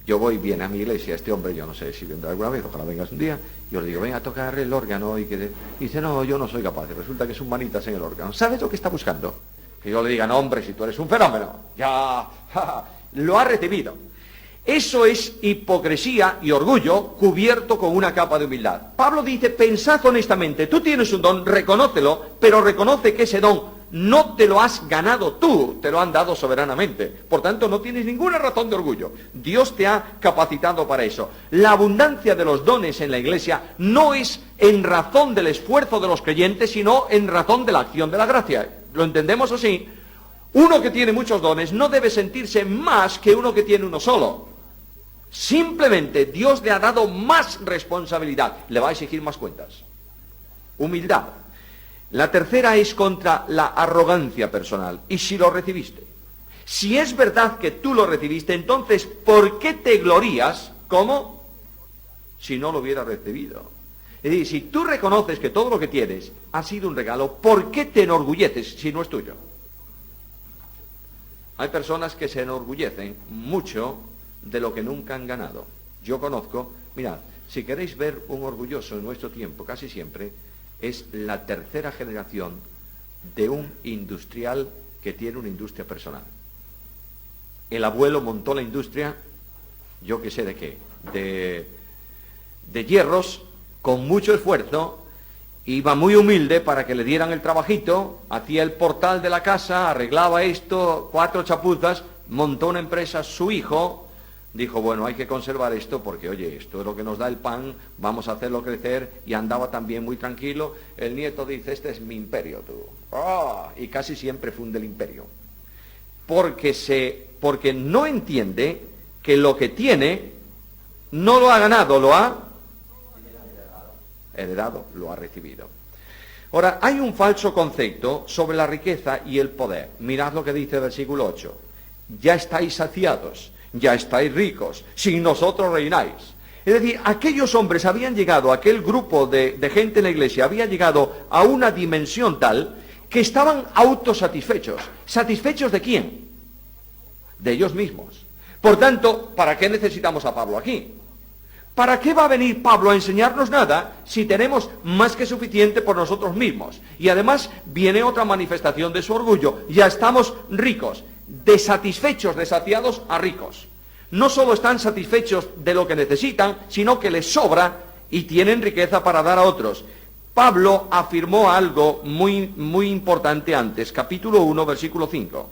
yo voy bien a mi iglesia, este hombre, yo no sé si vendrá alguna vez, ojalá vengas un día, yo le digo, venga a tocar el órgano, y dice, no, yo no soy capaz, y resulta que es un manitas en el órgano. ¿Sabes lo que está buscando? Que yo le diga, no, hombre, si tú eres un fenómeno, ya, lo ha recibido. Eso es hipocresía y orgullo cubierto con una capa de humildad. Pablo dice, pensad honestamente, tú tienes un don, reconócelo, pero reconoce que ese don no te lo has ganado tú, te lo han dado soberanamente. Por tanto, no tienes ninguna razón de orgullo. Dios te ha capacitado para eso. La abundancia de los dones en la iglesia no es en razón del esfuerzo de los creyentes, sino en razón de la acción de la gracia. ¿Lo entendemos así? Uno que tiene muchos dones no debe sentirse más que uno que tiene uno solo. Simplemente Dios le ha dado más responsabilidad. Le va a exigir más cuentas. Humildad. La tercera es contra la arrogancia personal. ¿Y si lo recibiste? Si es verdad que tú lo recibiste, entonces, ¿por qué te glorías? ¿Cómo? Si no lo hubieras recibido. Es decir, si tú reconoces que todo lo que tienes ha sido un regalo, ¿por qué te enorgulleces si no es tuyo? Hay personas que se enorgullecen mucho de lo que nunca han ganado. Yo conozco, mirad, si queréis ver un orgulloso en nuestro tiempo, casi siempre, es la tercera generación de un industrial que tiene una industria personal. El abuelo montó la industria, yo qué sé de qué, de hierros, con mucho esfuerzo, iba muy humilde para que le dieran el trabajito, hacía el portal de la casa, arreglaba esto, 4 chapuzas, montó una empresa, su hijo dijo, bueno, hay que conservar esto porque, oye, esto es lo que nos da el pan, vamos a hacerlo crecer, y andaba también muy tranquilo. El nieto dice, este es mi imperio, tú. ¡Oh! Y casi siempre funde el imperio. Porque no entiende que lo que tiene no lo ha ganado, lo ha heredado, lo ha recibido. Ahora, hay un falso concepto sobre la riqueza y el poder. Mirad lo que dice el versículo 8. Ya estáis saciados, ya estáis ricos, sin nosotros reináis. Es decir, aquellos hombres habían llegado, aquel grupo de gente en la iglesia había llegado a una dimensión tal que estaban autosatisfechos. ¿Satisfechos de quién? De ellos mismos. Por tanto, ¿para qué necesitamos a Pablo aquí? ¿Para qué va a venir Pablo a enseñarnos nada si tenemos más que suficiente por nosotros mismos? Y además viene otra manifestación de su orgullo. Ya estamos ricos. De satisfechos, de saciados a ricos. No solo están satisfechos de lo que necesitan, sino que les sobra y tienen riqueza para dar a otros. Pablo afirmó algo muy importante antes, capítulo 1, versículo 5.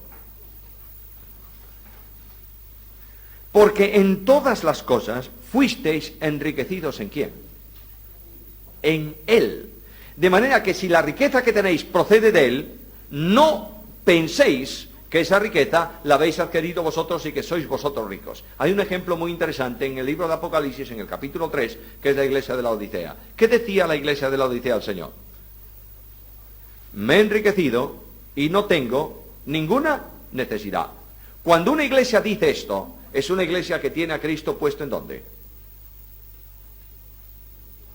Porque en todas las cosas fuisteis enriquecidos ¿en quién? En Él. De manera que si la riqueza que tenéis procede de Él, no penséis que esa riqueza la habéis adquirido vosotros y que sois vosotros ricos. Hay un ejemplo muy interesante en el libro de Apocalipsis, en el capítulo 3, que es la iglesia de la Odisea. ¿Qué decía la iglesia de la Odisea al Señor? Me he enriquecido y no tengo ninguna necesidad. Cuando una iglesia dice esto, es una iglesia que tiene a Cristo puesto ¿en dónde?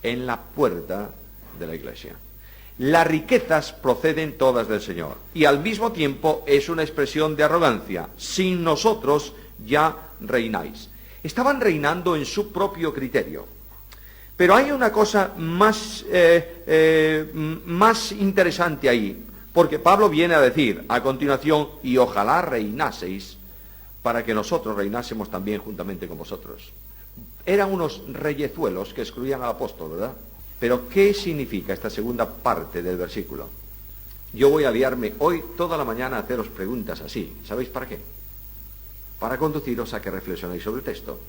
En la puerta de la iglesia. Las riquezas proceden todas del Señor. Y al mismo tiempo es una expresión de arrogancia. Sin nosotros ya reináis. Estaban reinando en su propio criterio. Pero hay una cosa más interesante ahí. Porque Pablo viene a decir a continuación, y ojalá reinaseis para que nosotros reinásemos también juntamente con vosotros. Eran unos reyezuelos que excluían al apóstol, ¿verdad? Pero, ¿qué significa esta segunda parte del versículo? Yo voy a liarme hoy toda la mañana a haceros preguntas así. ¿Sabéis para qué? Para conduciros a que reflexionéis sobre el texto.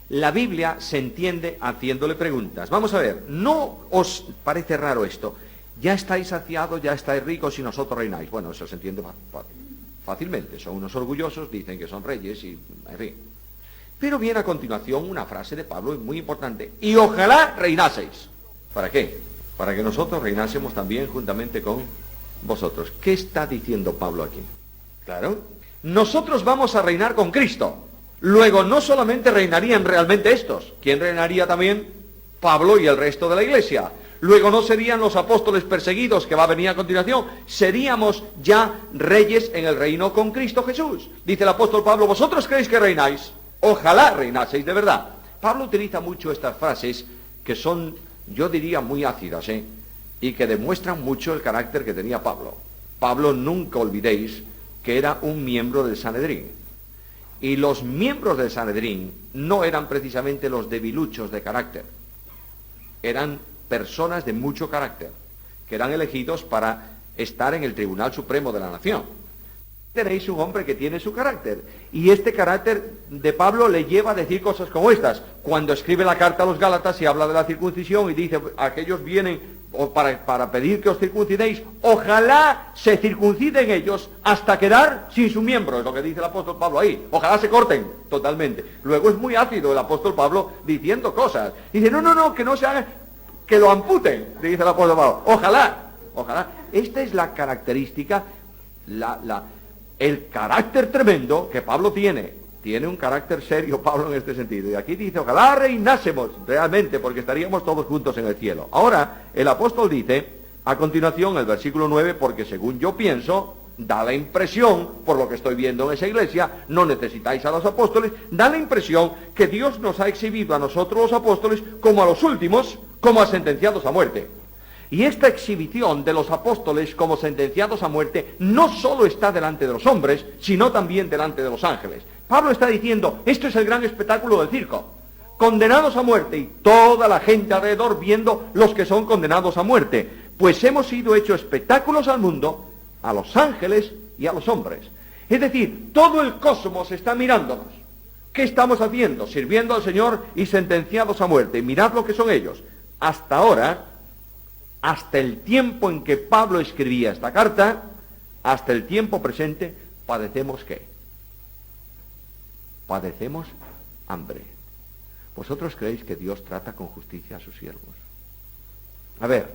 La Biblia se entiende haciéndole preguntas. Vamos a ver, ¿no os parece raro esto? Ya estáis saciados, ya estáis ricos y nosotros reináis. Bueno, eso se entiende fácilmente. Son unos orgullosos, dicen que son reyes y, en fin. Pero viene a continuación una frase de Pablo muy importante. Y ojalá reinaseis. ¿Para qué? para que nosotros reinásemos también juntamente con vosotros. ¿Qué está diciendo Pablo aquí? Claro, nosotros vamos a reinar con Cristo. Luego no solamente reinarían realmente estos, ¿quién reinaría también? Pablo y el resto de la iglesia. Luego no serían los apóstoles perseguidos, que va a venir a continuación, seríamos ya reyes en el reino con Cristo Jesús. Dice el apóstol Pablo, ¿vosotros creéis que reináis? Ojalá reinaseis de verdad. Pablo utiliza mucho estas frases que son, yo diría, muy ácidas, y que demuestran mucho el carácter que tenía Pablo. Pablo, nunca olvidéis que era un miembro del Sanedrín. Y los miembros del Sanedrín no eran precisamente los debiluchos de carácter. Eran personas de mucho carácter, que eran elegidos para estar en el Tribunal Supremo de la Nación. Tenéis un hombre que tiene su carácter, y este carácter de Pablo le lleva a decir cosas como estas. Cuando escribe la carta a los Gálatas y habla de la circuncisión y dice, aquellos vienen para pedir que os circuncidéis, ojalá se circunciden ellos hasta quedar sin su miembro, es lo que dice el apóstol Pablo ahí, ojalá se corten totalmente. Luego es muy ácido el apóstol Pablo diciendo cosas, dice, no, que no se hagan, que lo amputen, dice el apóstol Pablo, ojalá. Esta es la característica, el carácter tremendo que Pablo tiene un carácter serio Pablo en este sentido, y aquí dice, ojalá reinásemos realmente, porque estaríamos todos juntos en el cielo. Ahora, el apóstol dice, a continuación, el versículo 9, porque según yo pienso, da la impresión, por lo que estoy viendo en esa iglesia, no necesitáis a los apóstoles, da la impresión que Dios nos ha exhibido a nosotros los apóstoles como a los últimos, como a sentenciados a muerte. Y esta exhibición de los apóstoles como sentenciados a muerte no solo está delante de los hombres, sino también delante de los ángeles. Pablo está diciendo, esto es el gran espectáculo del circo. Condenados a muerte, y toda la gente alrededor viendo los que son condenados a muerte. Pues hemos sido hechos espectáculos al mundo, a los ángeles y a los hombres. Es decir, todo el cosmos está mirándonos. ¿Qué estamos haciendo? Sirviendo al Señor y sentenciados a muerte. Y mirad lo que son ellos. Hasta ahora, hasta el tiempo en que Pablo escribía esta carta, hasta el tiempo presente, padecemos ¿qué? Padecemos hambre. ¿Vosotros creéis que Dios trata con justicia a sus siervos? A ver,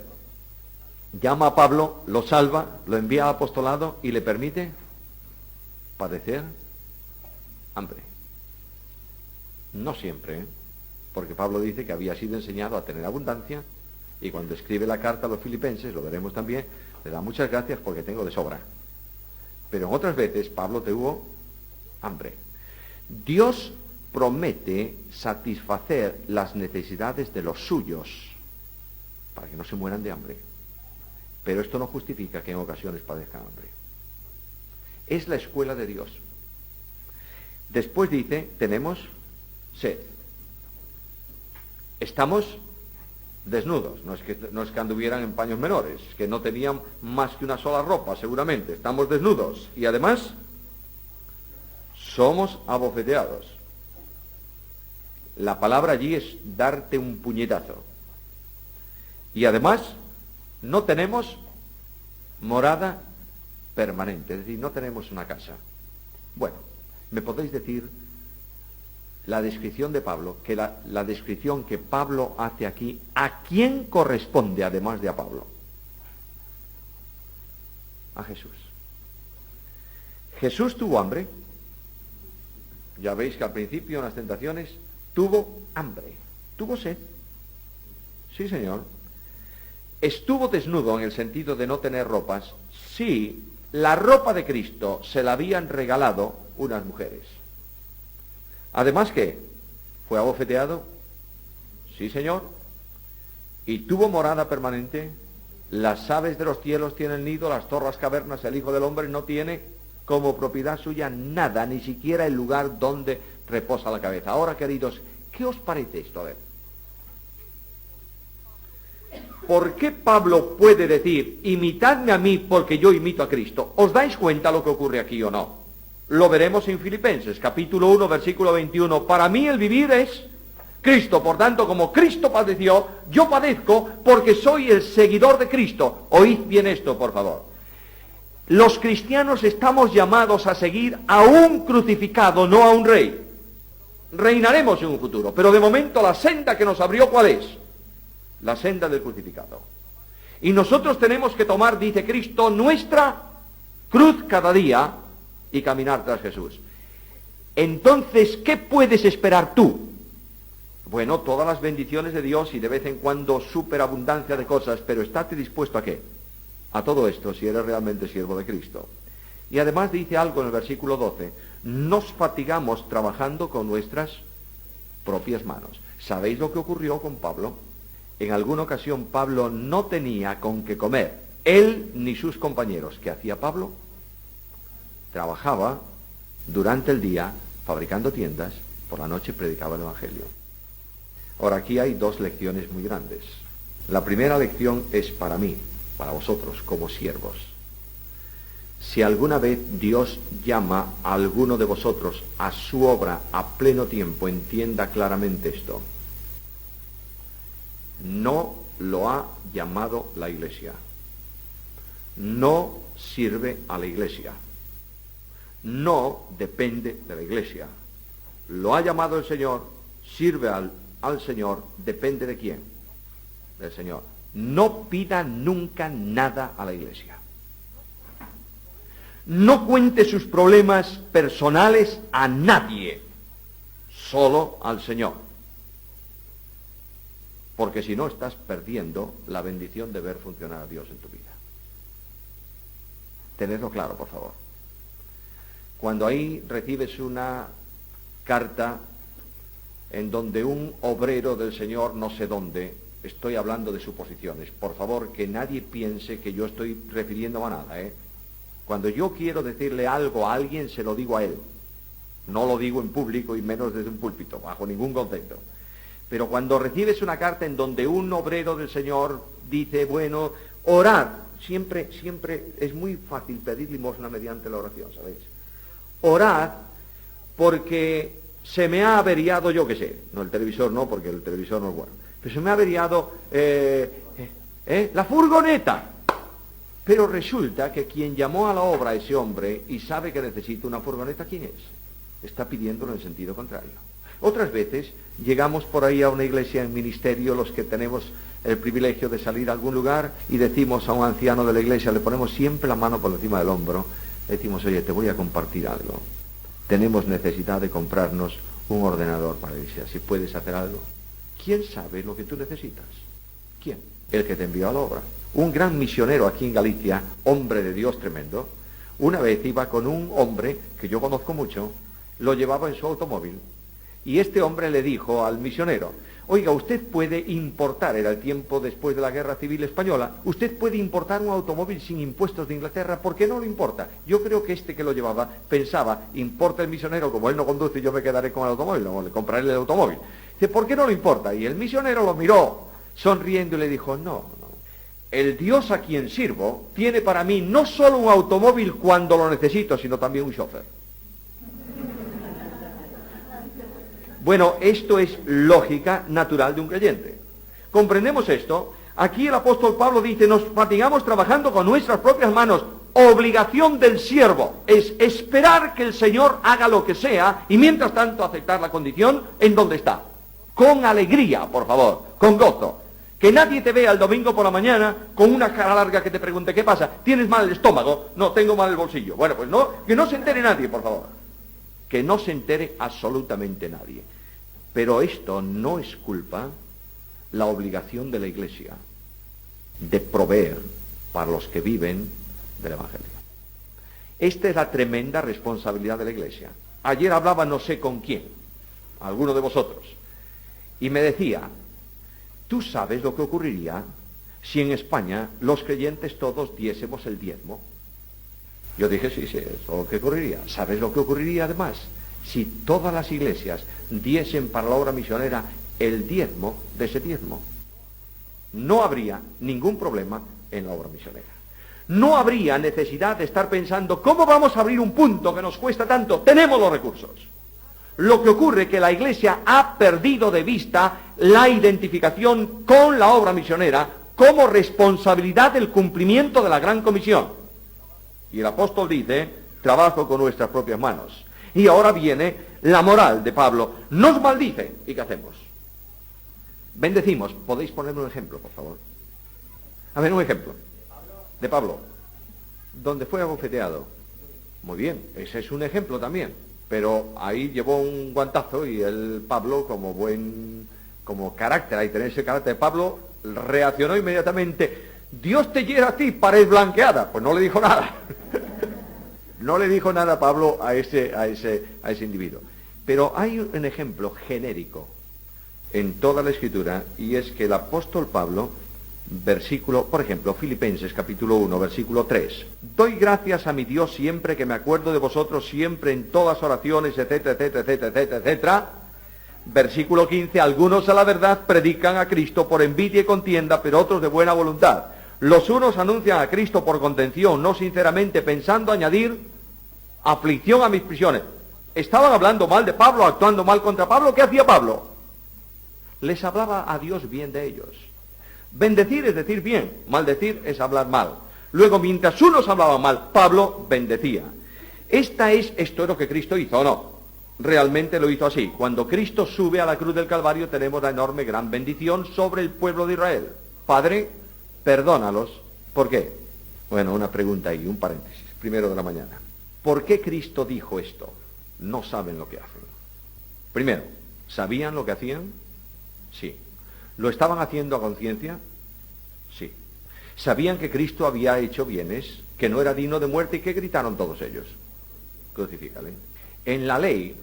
llama a Pablo, lo salva, lo envía al apostolado y le permite padecer hambre. No siempre, porque Pablo dice que había sido enseñado a tener abundancia, y cuando escribe la carta a los filipenses, lo veremos también, le da muchas gracias porque tengo de sobra. Pero en otras veces Pablo tuvo hambre. Dios promete satisfacer las necesidades de los suyos para que no se mueran de hambre. Pero esto no justifica que en ocasiones padezcan hambre. Es la escuela de Dios. Después dice, tenemos sed. Estamos desnudos, no es que anduvieran en paños menores, que no tenían más que una sola ropa, seguramente. Estamos desnudos y además somos abofeteados. La palabra allí es darte un puñetazo. Y además no tenemos morada permanente, es decir, no tenemos una casa. Bueno, ¿me podéis decir la descripción de Pablo, que la descripción que Pablo hace aquí, ¿a quién corresponde además de a Pablo? A Jesús. Jesús tuvo hambre. Ya veis que al principio en las tentaciones tuvo hambre, tuvo sed. Sí, Señor. Estuvo desnudo en el sentido de no tener ropas. Sí, la ropa de Cristo se la habían regalado unas mujeres. Además, ¿qué? ¿Fue abofeteado? Sí, Señor. ¿Y tuvo morada permanente? Las aves de los cielos tienen nido, las torres cavernas, el Hijo del Hombre no tiene como propiedad suya nada, ni siquiera el lugar donde reposa la cabeza. Ahora, queridos, ¿qué os parece esto? A ver. ¿Por qué Pablo puede decir, imitadme a mí porque yo imito a Cristo? ¿Os dais cuenta lo que ocurre aquí o no? Lo veremos en Filipenses, capítulo 1, versículo 21. Para mí el vivir es Cristo. Por tanto, como Cristo padeció, yo padezco porque soy el seguidor de Cristo. Oíd bien esto, por favor. Los cristianos estamos llamados a seguir a un crucificado, no a un rey. Reinaremos en un futuro, pero de momento la senda que nos abrió, ¿cuál es? La senda del crucificado. Y nosotros tenemos que tomar, dice Cristo, nuestra cruz cada día y caminar tras Jesús. Entonces, ¿qué puedes esperar tú? Bueno, todas las bendiciones de Dios y de vez en cuando superabundancia de cosas, pero estate dispuesto a qué? A todo esto, si eres realmente siervo de Cristo. Y además dice algo en el versículo 12, nos fatigamos trabajando con nuestras propias manos. ¿Sabéis lo que ocurrió con Pablo? En alguna ocasión Pablo no tenía con qué comer, él ni sus compañeros. ¿Qué hacía Pablo? Trabajaba durante el día fabricando tiendas, por la noche predicaba el Evangelio. Ahora, aquí hay dos lecciones muy grandes. La primera lección es para mí, para vosotros, como siervos. Si alguna vez Dios llama a alguno de vosotros a su obra a pleno tiempo, entienda claramente esto. No lo ha llamado la Iglesia. No sirve a la Iglesia. No depende de la Iglesia. Lo ha llamado el Señor, sirve al Señor, depende de quién, del Señor. No pida nunca nada a la Iglesia. No cuente sus problemas personales a nadie, solo al Señor. Porque si no estás perdiendo la bendición de ver funcionar a Dios en tu vida. Tenedlo claro, por favor. Cuando ahí recibes una carta en donde un obrero del Señor, no sé dónde, estoy hablando de suposiciones, por favor, que nadie piense que yo estoy refiriéndome a nada, Cuando yo quiero decirle algo a alguien, se lo digo a él. No lo digo en público y menos desde un púlpito, bajo ningún concepto. Pero cuando recibes una carta en donde un obrero del Señor dice, bueno, orar, siempre es muy fácil pedir limosna mediante la oración, ¿sabéis? Orad porque se me ha averiado, yo qué sé, no el televisor no, porque el televisor no es bueno, pero se me ha averiado la furgoneta. Pero resulta que quien llamó a la obra a ese hombre y sabe que necesita una furgoneta, ¿quién es? Está pidiéndolo en sentido contrario. Otras veces llegamos por ahí a una iglesia en ministerio, los que tenemos el privilegio de salir a algún lugar, y decimos a un anciano de la iglesia, le ponemos siempre la mano por encima del hombro, le decimos, oye, te voy a compartir algo. Tenemos necesidad de comprarnos un ordenador para la iglesia, si puedes hacer algo. ¿Quién sabe lo que tú necesitas? ¿Quién? El que te envió a la obra. Un gran misionero aquí en Galicia, hombre de Dios tremendo, una vez iba con un hombre que yo conozco mucho, lo llevaba en su automóvil, y este hombre le dijo al misionero, oiga, usted puede importar, era el tiempo después de la Guerra Civil Española, usted puede importar un automóvil sin impuestos de Inglaterra, ¿por qué no lo importa? Yo creo que este que lo llevaba pensaba, importa el misionero, como él no conduce, yo me quedaré con el automóvil, no, le compraré el automóvil. Dice, ¿por qué no lo importa? Y el misionero lo miró, sonriendo, y le dijo, no. El Dios a quien sirvo tiene para mí no solo un automóvil cuando lo necesito, sino también un chofer. Bueno, esto es lógica natural de un creyente. ¿Comprendemos esto? Aquí el apóstol Pablo dice, nos fatigamos trabajando con nuestras propias manos. Obligación del siervo es esperar que el Señor haga lo que sea y mientras tanto aceptar la condición en donde está. Con alegría, por favor, con gozo. Que nadie te vea el domingo por la mañana con una cara larga que te pregunte, ¿qué pasa? ¿Tienes mal el estómago? No, tengo mal el bolsillo. Bueno, pues no, que no se entere nadie, por favor. Que no se entere absolutamente nadie. Pero esto no es culpa, la obligación de la Iglesia de proveer para los que viven del Evangelio. Esta es la tremenda responsabilidad de la Iglesia. Ayer hablaba no sé con quién, alguno de vosotros, y me decía, ¿tú sabes lo que ocurriría si en España los creyentes todos diésemos el diezmo? Yo dije, sí, eso es lo que ocurriría. ¿Sabes lo que ocurriría además? Si todas las iglesias diesen para la obra misionera el diezmo de ese diezmo. No habría ningún problema en la obra misionera. No habría necesidad de estar pensando, ¿cómo vamos a abrir un punto que nos cuesta tanto? Tenemos los recursos. Lo que ocurre es que la Iglesia ha perdido de vista la identificación con la obra misionera como responsabilidad del cumplimiento de la Gran Comisión. Y el apóstol dice, trabajo con nuestras propias manos. Y ahora viene la moral de Pablo. Nos maldicen. ¿Y qué hacemos? Bendecimos. ¿Podéis ponerme un ejemplo, por favor? A ver, un ejemplo. De Pablo. Donde fue abofeteado. Muy bien, ese es un ejemplo también. Pero ahí llevó un guantazo y el Pablo, como carácter, ahí tener ese carácter de Pablo, reaccionó inmediatamente. Dios te hiera a ti, pared blanqueada. Pues no le dijo nada. No le dijo nada Pablo a ese individuo. Pero hay un ejemplo genérico en toda la Escritura, y es que el apóstol Pablo, por ejemplo, Filipenses capítulo 1, versículo 3. Doy gracias a mi Dios siempre que me acuerdo de vosotros, siempre en todas oraciones, etcétera, etcétera, etcétera, etcétera, etcétera. Versículo 15. Algunos a la verdad predican a Cristo por envidia y contienda, pero otros de buena voluntad. Los unos anuncian a Cristo por contención, no sinceramente, pensando añadir aflicción a mis prisiones. Estaban hablando mal de Pablo, actuando mal contra Pablo. ¿Qué hacía Pablo? Les hablaba a Dios bien de ellos. Bendecir es decir bien, maldecir es hablar mal. Luego, mientras unos hablaban mal, Pablo bendecía. Esto es lo que Cristo hizo, ¿o no? Realmente lo hizo así. Cuando Cristo sube a la cruz del Calvario, tenemos la enorme gran bendición sobre el pueblo de Israel. Padre, perdónalos. ¿Por qué? Bueno, una pregunta ahí, un paréntesis, primero de la mañana. ¿Por qué Cristo dijo esto? No saben lo que hacen. Primero, ¿sabían lo que hacían? Sí. ¿Lo estaban haciendo a conciencia? Sí. ¿Sabían que Cristo había hecho bienes, que no era digno de muerte y que gritaron todos ellos? Crucifícale. En la ley,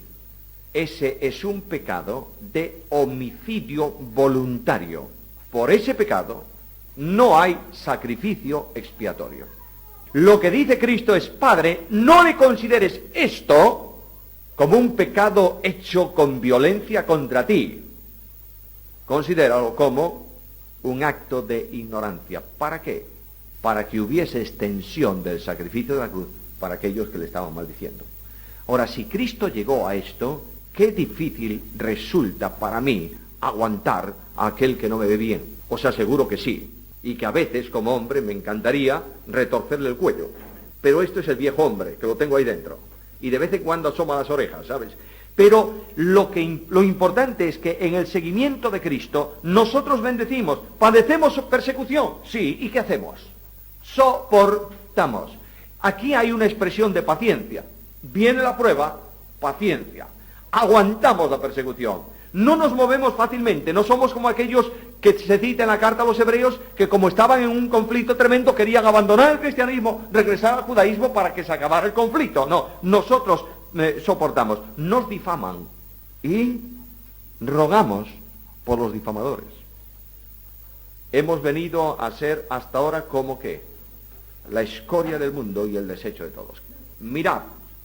ese es un pecado de homicidio voluntario. Por ese pecado no hay sacrificio expiatorio. Lo que dice Cristo es, Padre, no le consideres esto como un pecado hecho con violencia contra ti. Considéralo como un acto de ignorancia. ¿Para qué? Para que hubiese extensión del sacrificio de la cruz para aquellos que le estaban maldiciendo. Ahora, si Cristo llegó a esto, qué difícil resulta para mí aguantar a aquel que no me ve bien. Os aseguro que sí, y que a veces, como hombre, me encantaría retorcerle el cuello. Pero esto es el viejo hombre, que lo tengo ahí dentro. Y de vez en cuando asoma las orejas, ¿sabes? Pero lo importante es que en el seguimiento de Cristo, nosotros bendecimos, padecemos persecución, sí, ¿y qué hacemos? Soportamos. Aquí hay una expresión de paciencia. Viene la prueba, paciencia. Aguantamos la persecución. No nos movemos fácilmente, no somos como aquellos que se cita en la carta a los hebreos, que como estaban en un conflicto tremendo, querían abandonar el cristianismo, regresar al judaísmo para que se acabara el conflicto. No, nosotros soportamos. Nos difaman y rogamos por los difamadores. Hemos venido a ser hasta ahora como que la escoria del mundo y el desecho de todos. Mirad,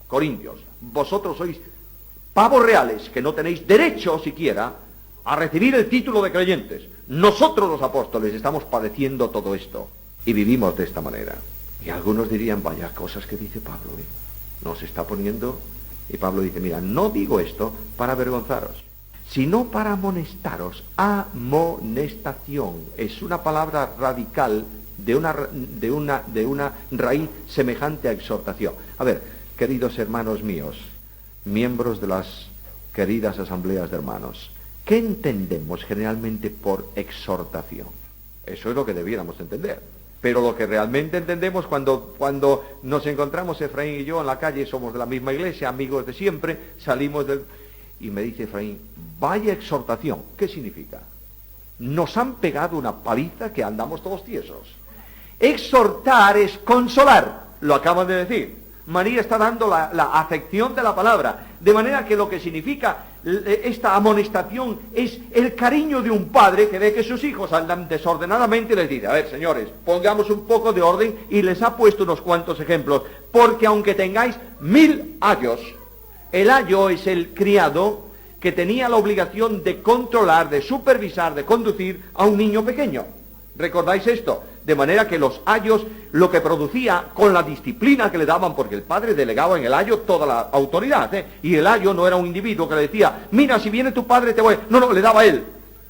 Corintios, vosotros sois pavos reales que no tenéis derecho siquiera a recibir el título de creyentes. Nosotros los apóstoles estamos padeciendo todo esto y vivimos de esta manera. Y algunos dirían, vaya cosas que dice Pablo, nos está poniendo. Y Pablo dice, mira, no digo esto para avergonzaros, sino para amonestaros. Amonestación es una palabra radical de una raíz semejante a exhortación. A ver, queridos hermanos míos, miembros de las queridas asambleas de hermanos, ¿qué entendemos generalmente por exhortación? Eso es lo que debiéramos entender. Pero lo que realmente entendemos cuando nos encontramos Efraín y yo en la calle, somos de la misma iglesia, amigos de siempre, salimos del... Y me dice Efraín, vaya exhortación. ¿Qué significa? Nos han pegado una paliza que andamos todos tiesos. Exhortar es consolar, lo acaban de decir. María está dando la afección de la palabra, de manera que lo que significa esta amonestación es el cariño de un padre que ve que sus hijos andan desordenadamente y les dice, a ver, señores, pongamos un poco de orden, y les ha puesto unos cuantos ejemplos, porque aunque tengáis 1000 ayos, el ayo es el criado que tenía la obligación de controlar, de supervisar, de conducir a un niño pequeño. ¿Recordáis esto? De manera que los ayos, lo que producía con la disciplina que le daban, porque el padre delegaba en el ayo toda la autoridad, y el ayo no era un individuo que le decía, mira, si viene tu padre te voy... No, le daba él.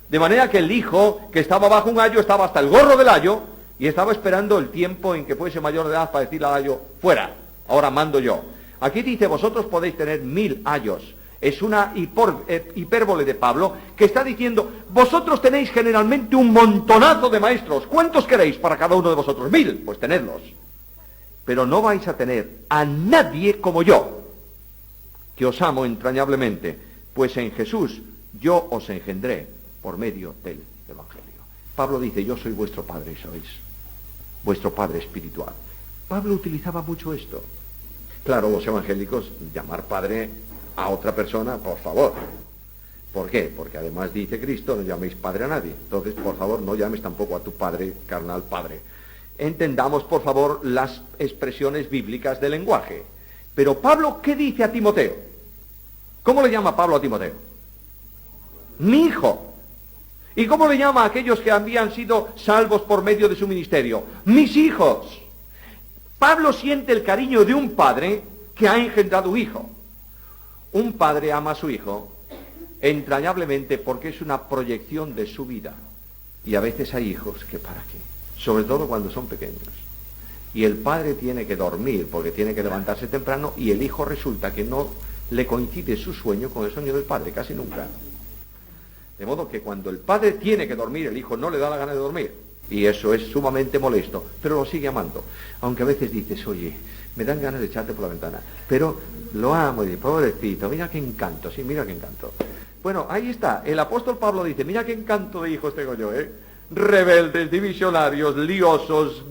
De manera que el hijo, que estaba bajo un ayo, estaba hasta el gorro del ayo, y estaba esperando el tiempo en que fuese mayor de edad para decirle al ayo, fuera, ahora mando yo. Aquí dice, vosotros podéis tener 1000 ayos. Es una hipérbole de Pablo que está diciendo, vosotros tenéis generalmente un montonazo de maestros. ¿Cuántos queréis para cada uno de vosotros? 1000, pues tenedlos. Pero no vais a tener a nadie como yo, que os amo entrañablemente, pues en Jesús yo os engendré por medio del Evangelio. Pablo dice, yo soy vuestro padre, sois vuestro padre espiritual. Pablo utilizaba mucho esto. Claro, los evangélicos, llamar padre a otra persona, por favor. ¿Por qué? Porque además dice Cristo, no llaméis padre a nadie. Entonces, por favor, no llames tampoco a tu padre carnal padre. Entendamos, por favor, las expresiones bíblicas del lenguaje. Pero Pablo, ¿qué dice a Timoteo? ¿Cómo le llama Pablo a Timoteo? Mi hijo. ¿Y cómo le llama a aquellos que habían sido salvos por medio de su ministerio? Mis hijos. Pablo siente el cariño de un padre que ha engendrado un hijo. Un padre ama a su hijo entrañablemente porque es una proyección de su vida. Y a veces hay hijos que para qué, sobre todo cuando son pequeños. Y el padre tiene que dormir porque tiene que levantarse temprano y el hijo resulta que no le coincide su sueño con el sueño del padre, casi nunca. De modo que cuando el padre tiene que dormir, el hijo no le da la gana de dormir. Y eso es sumamente molesto, pero lo sigue amando. Aunque a veces dices, oye, me dan ganas de echarte por la ventana, pero lo amo, y pobrecito, mira qué encanto, sí, mira qué encanto. Bueno, ahí está, el apóstol Pablo dice, mira qué encanto de hijos tengo yo, rebeldes, divisionarios, liosos,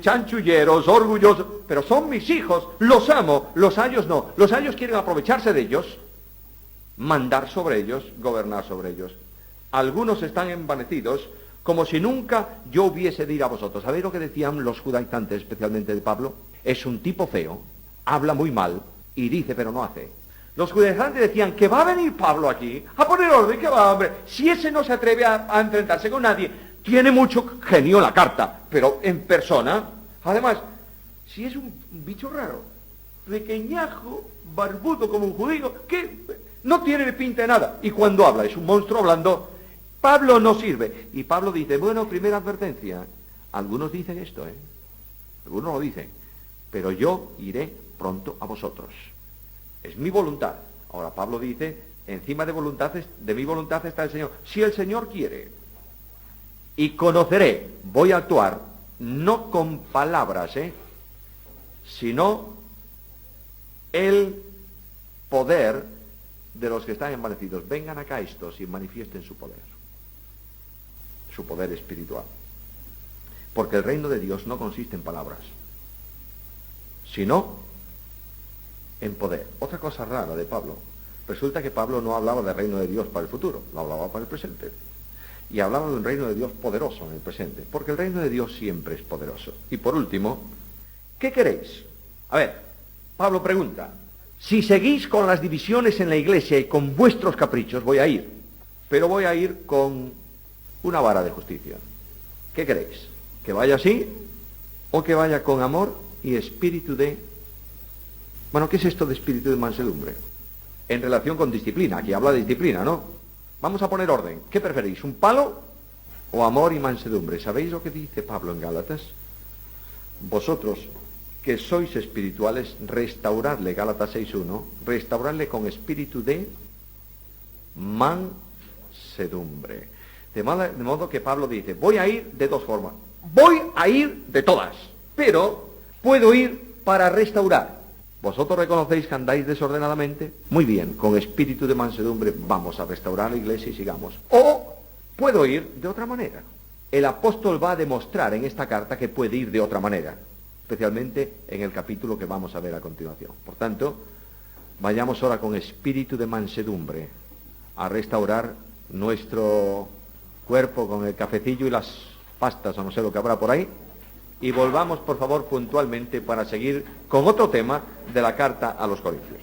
chanchulleros, orgullosos, pero son mis hijos, los amo, los ayos no, los ayos quieren aprovecharse de ellos, mandar sobre ellos, gobernar sobre ellos. Algunos están envanecidos, como si nunca yo hubiese de ir a vosotros. ¿Sabéis lo que decían los judaizantes, especialmente de Pablo? Es un tipo feo, habla muy mal, y dice pero no hace. Los judaizantes decían que va a venir Pablo aquí a poner orden, que va, hombre, si ese no se atreve a enfrentarse con nadie, tiene mucho genio en la carta, pero en persona, además, si es un bicho raro, pequeñajo, barbudo como un judío, que no tiene pinta de nada, y cuando habla es un monstruo hablando. Pablo no sirve. Y Pablo dice, bueno, primera advertencia. Algunos dicen esto, algunos lo dicen. Pero yo iré pronto a vosotros. Es mi voluntad. Ahora Pablo dice, encima de mi voluntad está el Señor. Si el Señor quiere. Y conoceré, voy a actuar, no con palabras, sino el poder de los que están envanecidos. Vengan acá estos y manifiesten su poder espiritual. Porque el reino de Dios no consiste en palabras, sino en poder. Otra cosa rara de Pablo, resulta que Pablo no hablaba del reino de Dios para el futuro, lo hablaba para el presente. Y hablaba de un reino de Dios poderoso en el presente, porque el reino de Dios siempre es poderoso. Y por último, ¿qué queréis? A ver, Pablo pregunta, si seguís con las divisiones en la iglesia y con vuestros caprichos, voy a ir, pero voy a ir con una vara de justicia. ¿Qué queréis? ¿Que vaya así o que vaya con amor y espíritu de... Bueno, ¿qué es esto de espíritu de mansedumbre? En relación con disciplina, aquí habla de disciplina, ¿no? Vamos a poner orden. ¿Qué preferís, un palo o amor y mansedumbre? ¿Sabéis lo que dice Pablo en Gálatas? Vosotros que sois espirituales, restauradle, Gálatas 6:1, restauradle con espíritu de mansedumbre. De modo que Pablo dice, voy a ir de dos formas. Voy a ir de todas, pero puedo ir para restaurar. ¿Vosotros reconocéis que andáis desordenadamente? Muy bien, con espíritu de mansedumbre vamos a restaurar la iglesia y sigamos. O puedo ir de otra manera. El apóstol va a demostrar en esta carta que puede ir de otra manera, especialmente en el capítulo que vamos a ver a continuación. Por tanto, vayamos ahora con espíritu de mansedumbre a restaurar nuestro cuerpo con el cafecillo y las pastas o no sé lo que habrá por ahí, y volvamos por favor puntualmente para seguir con otro tema de la carta a los Corintios.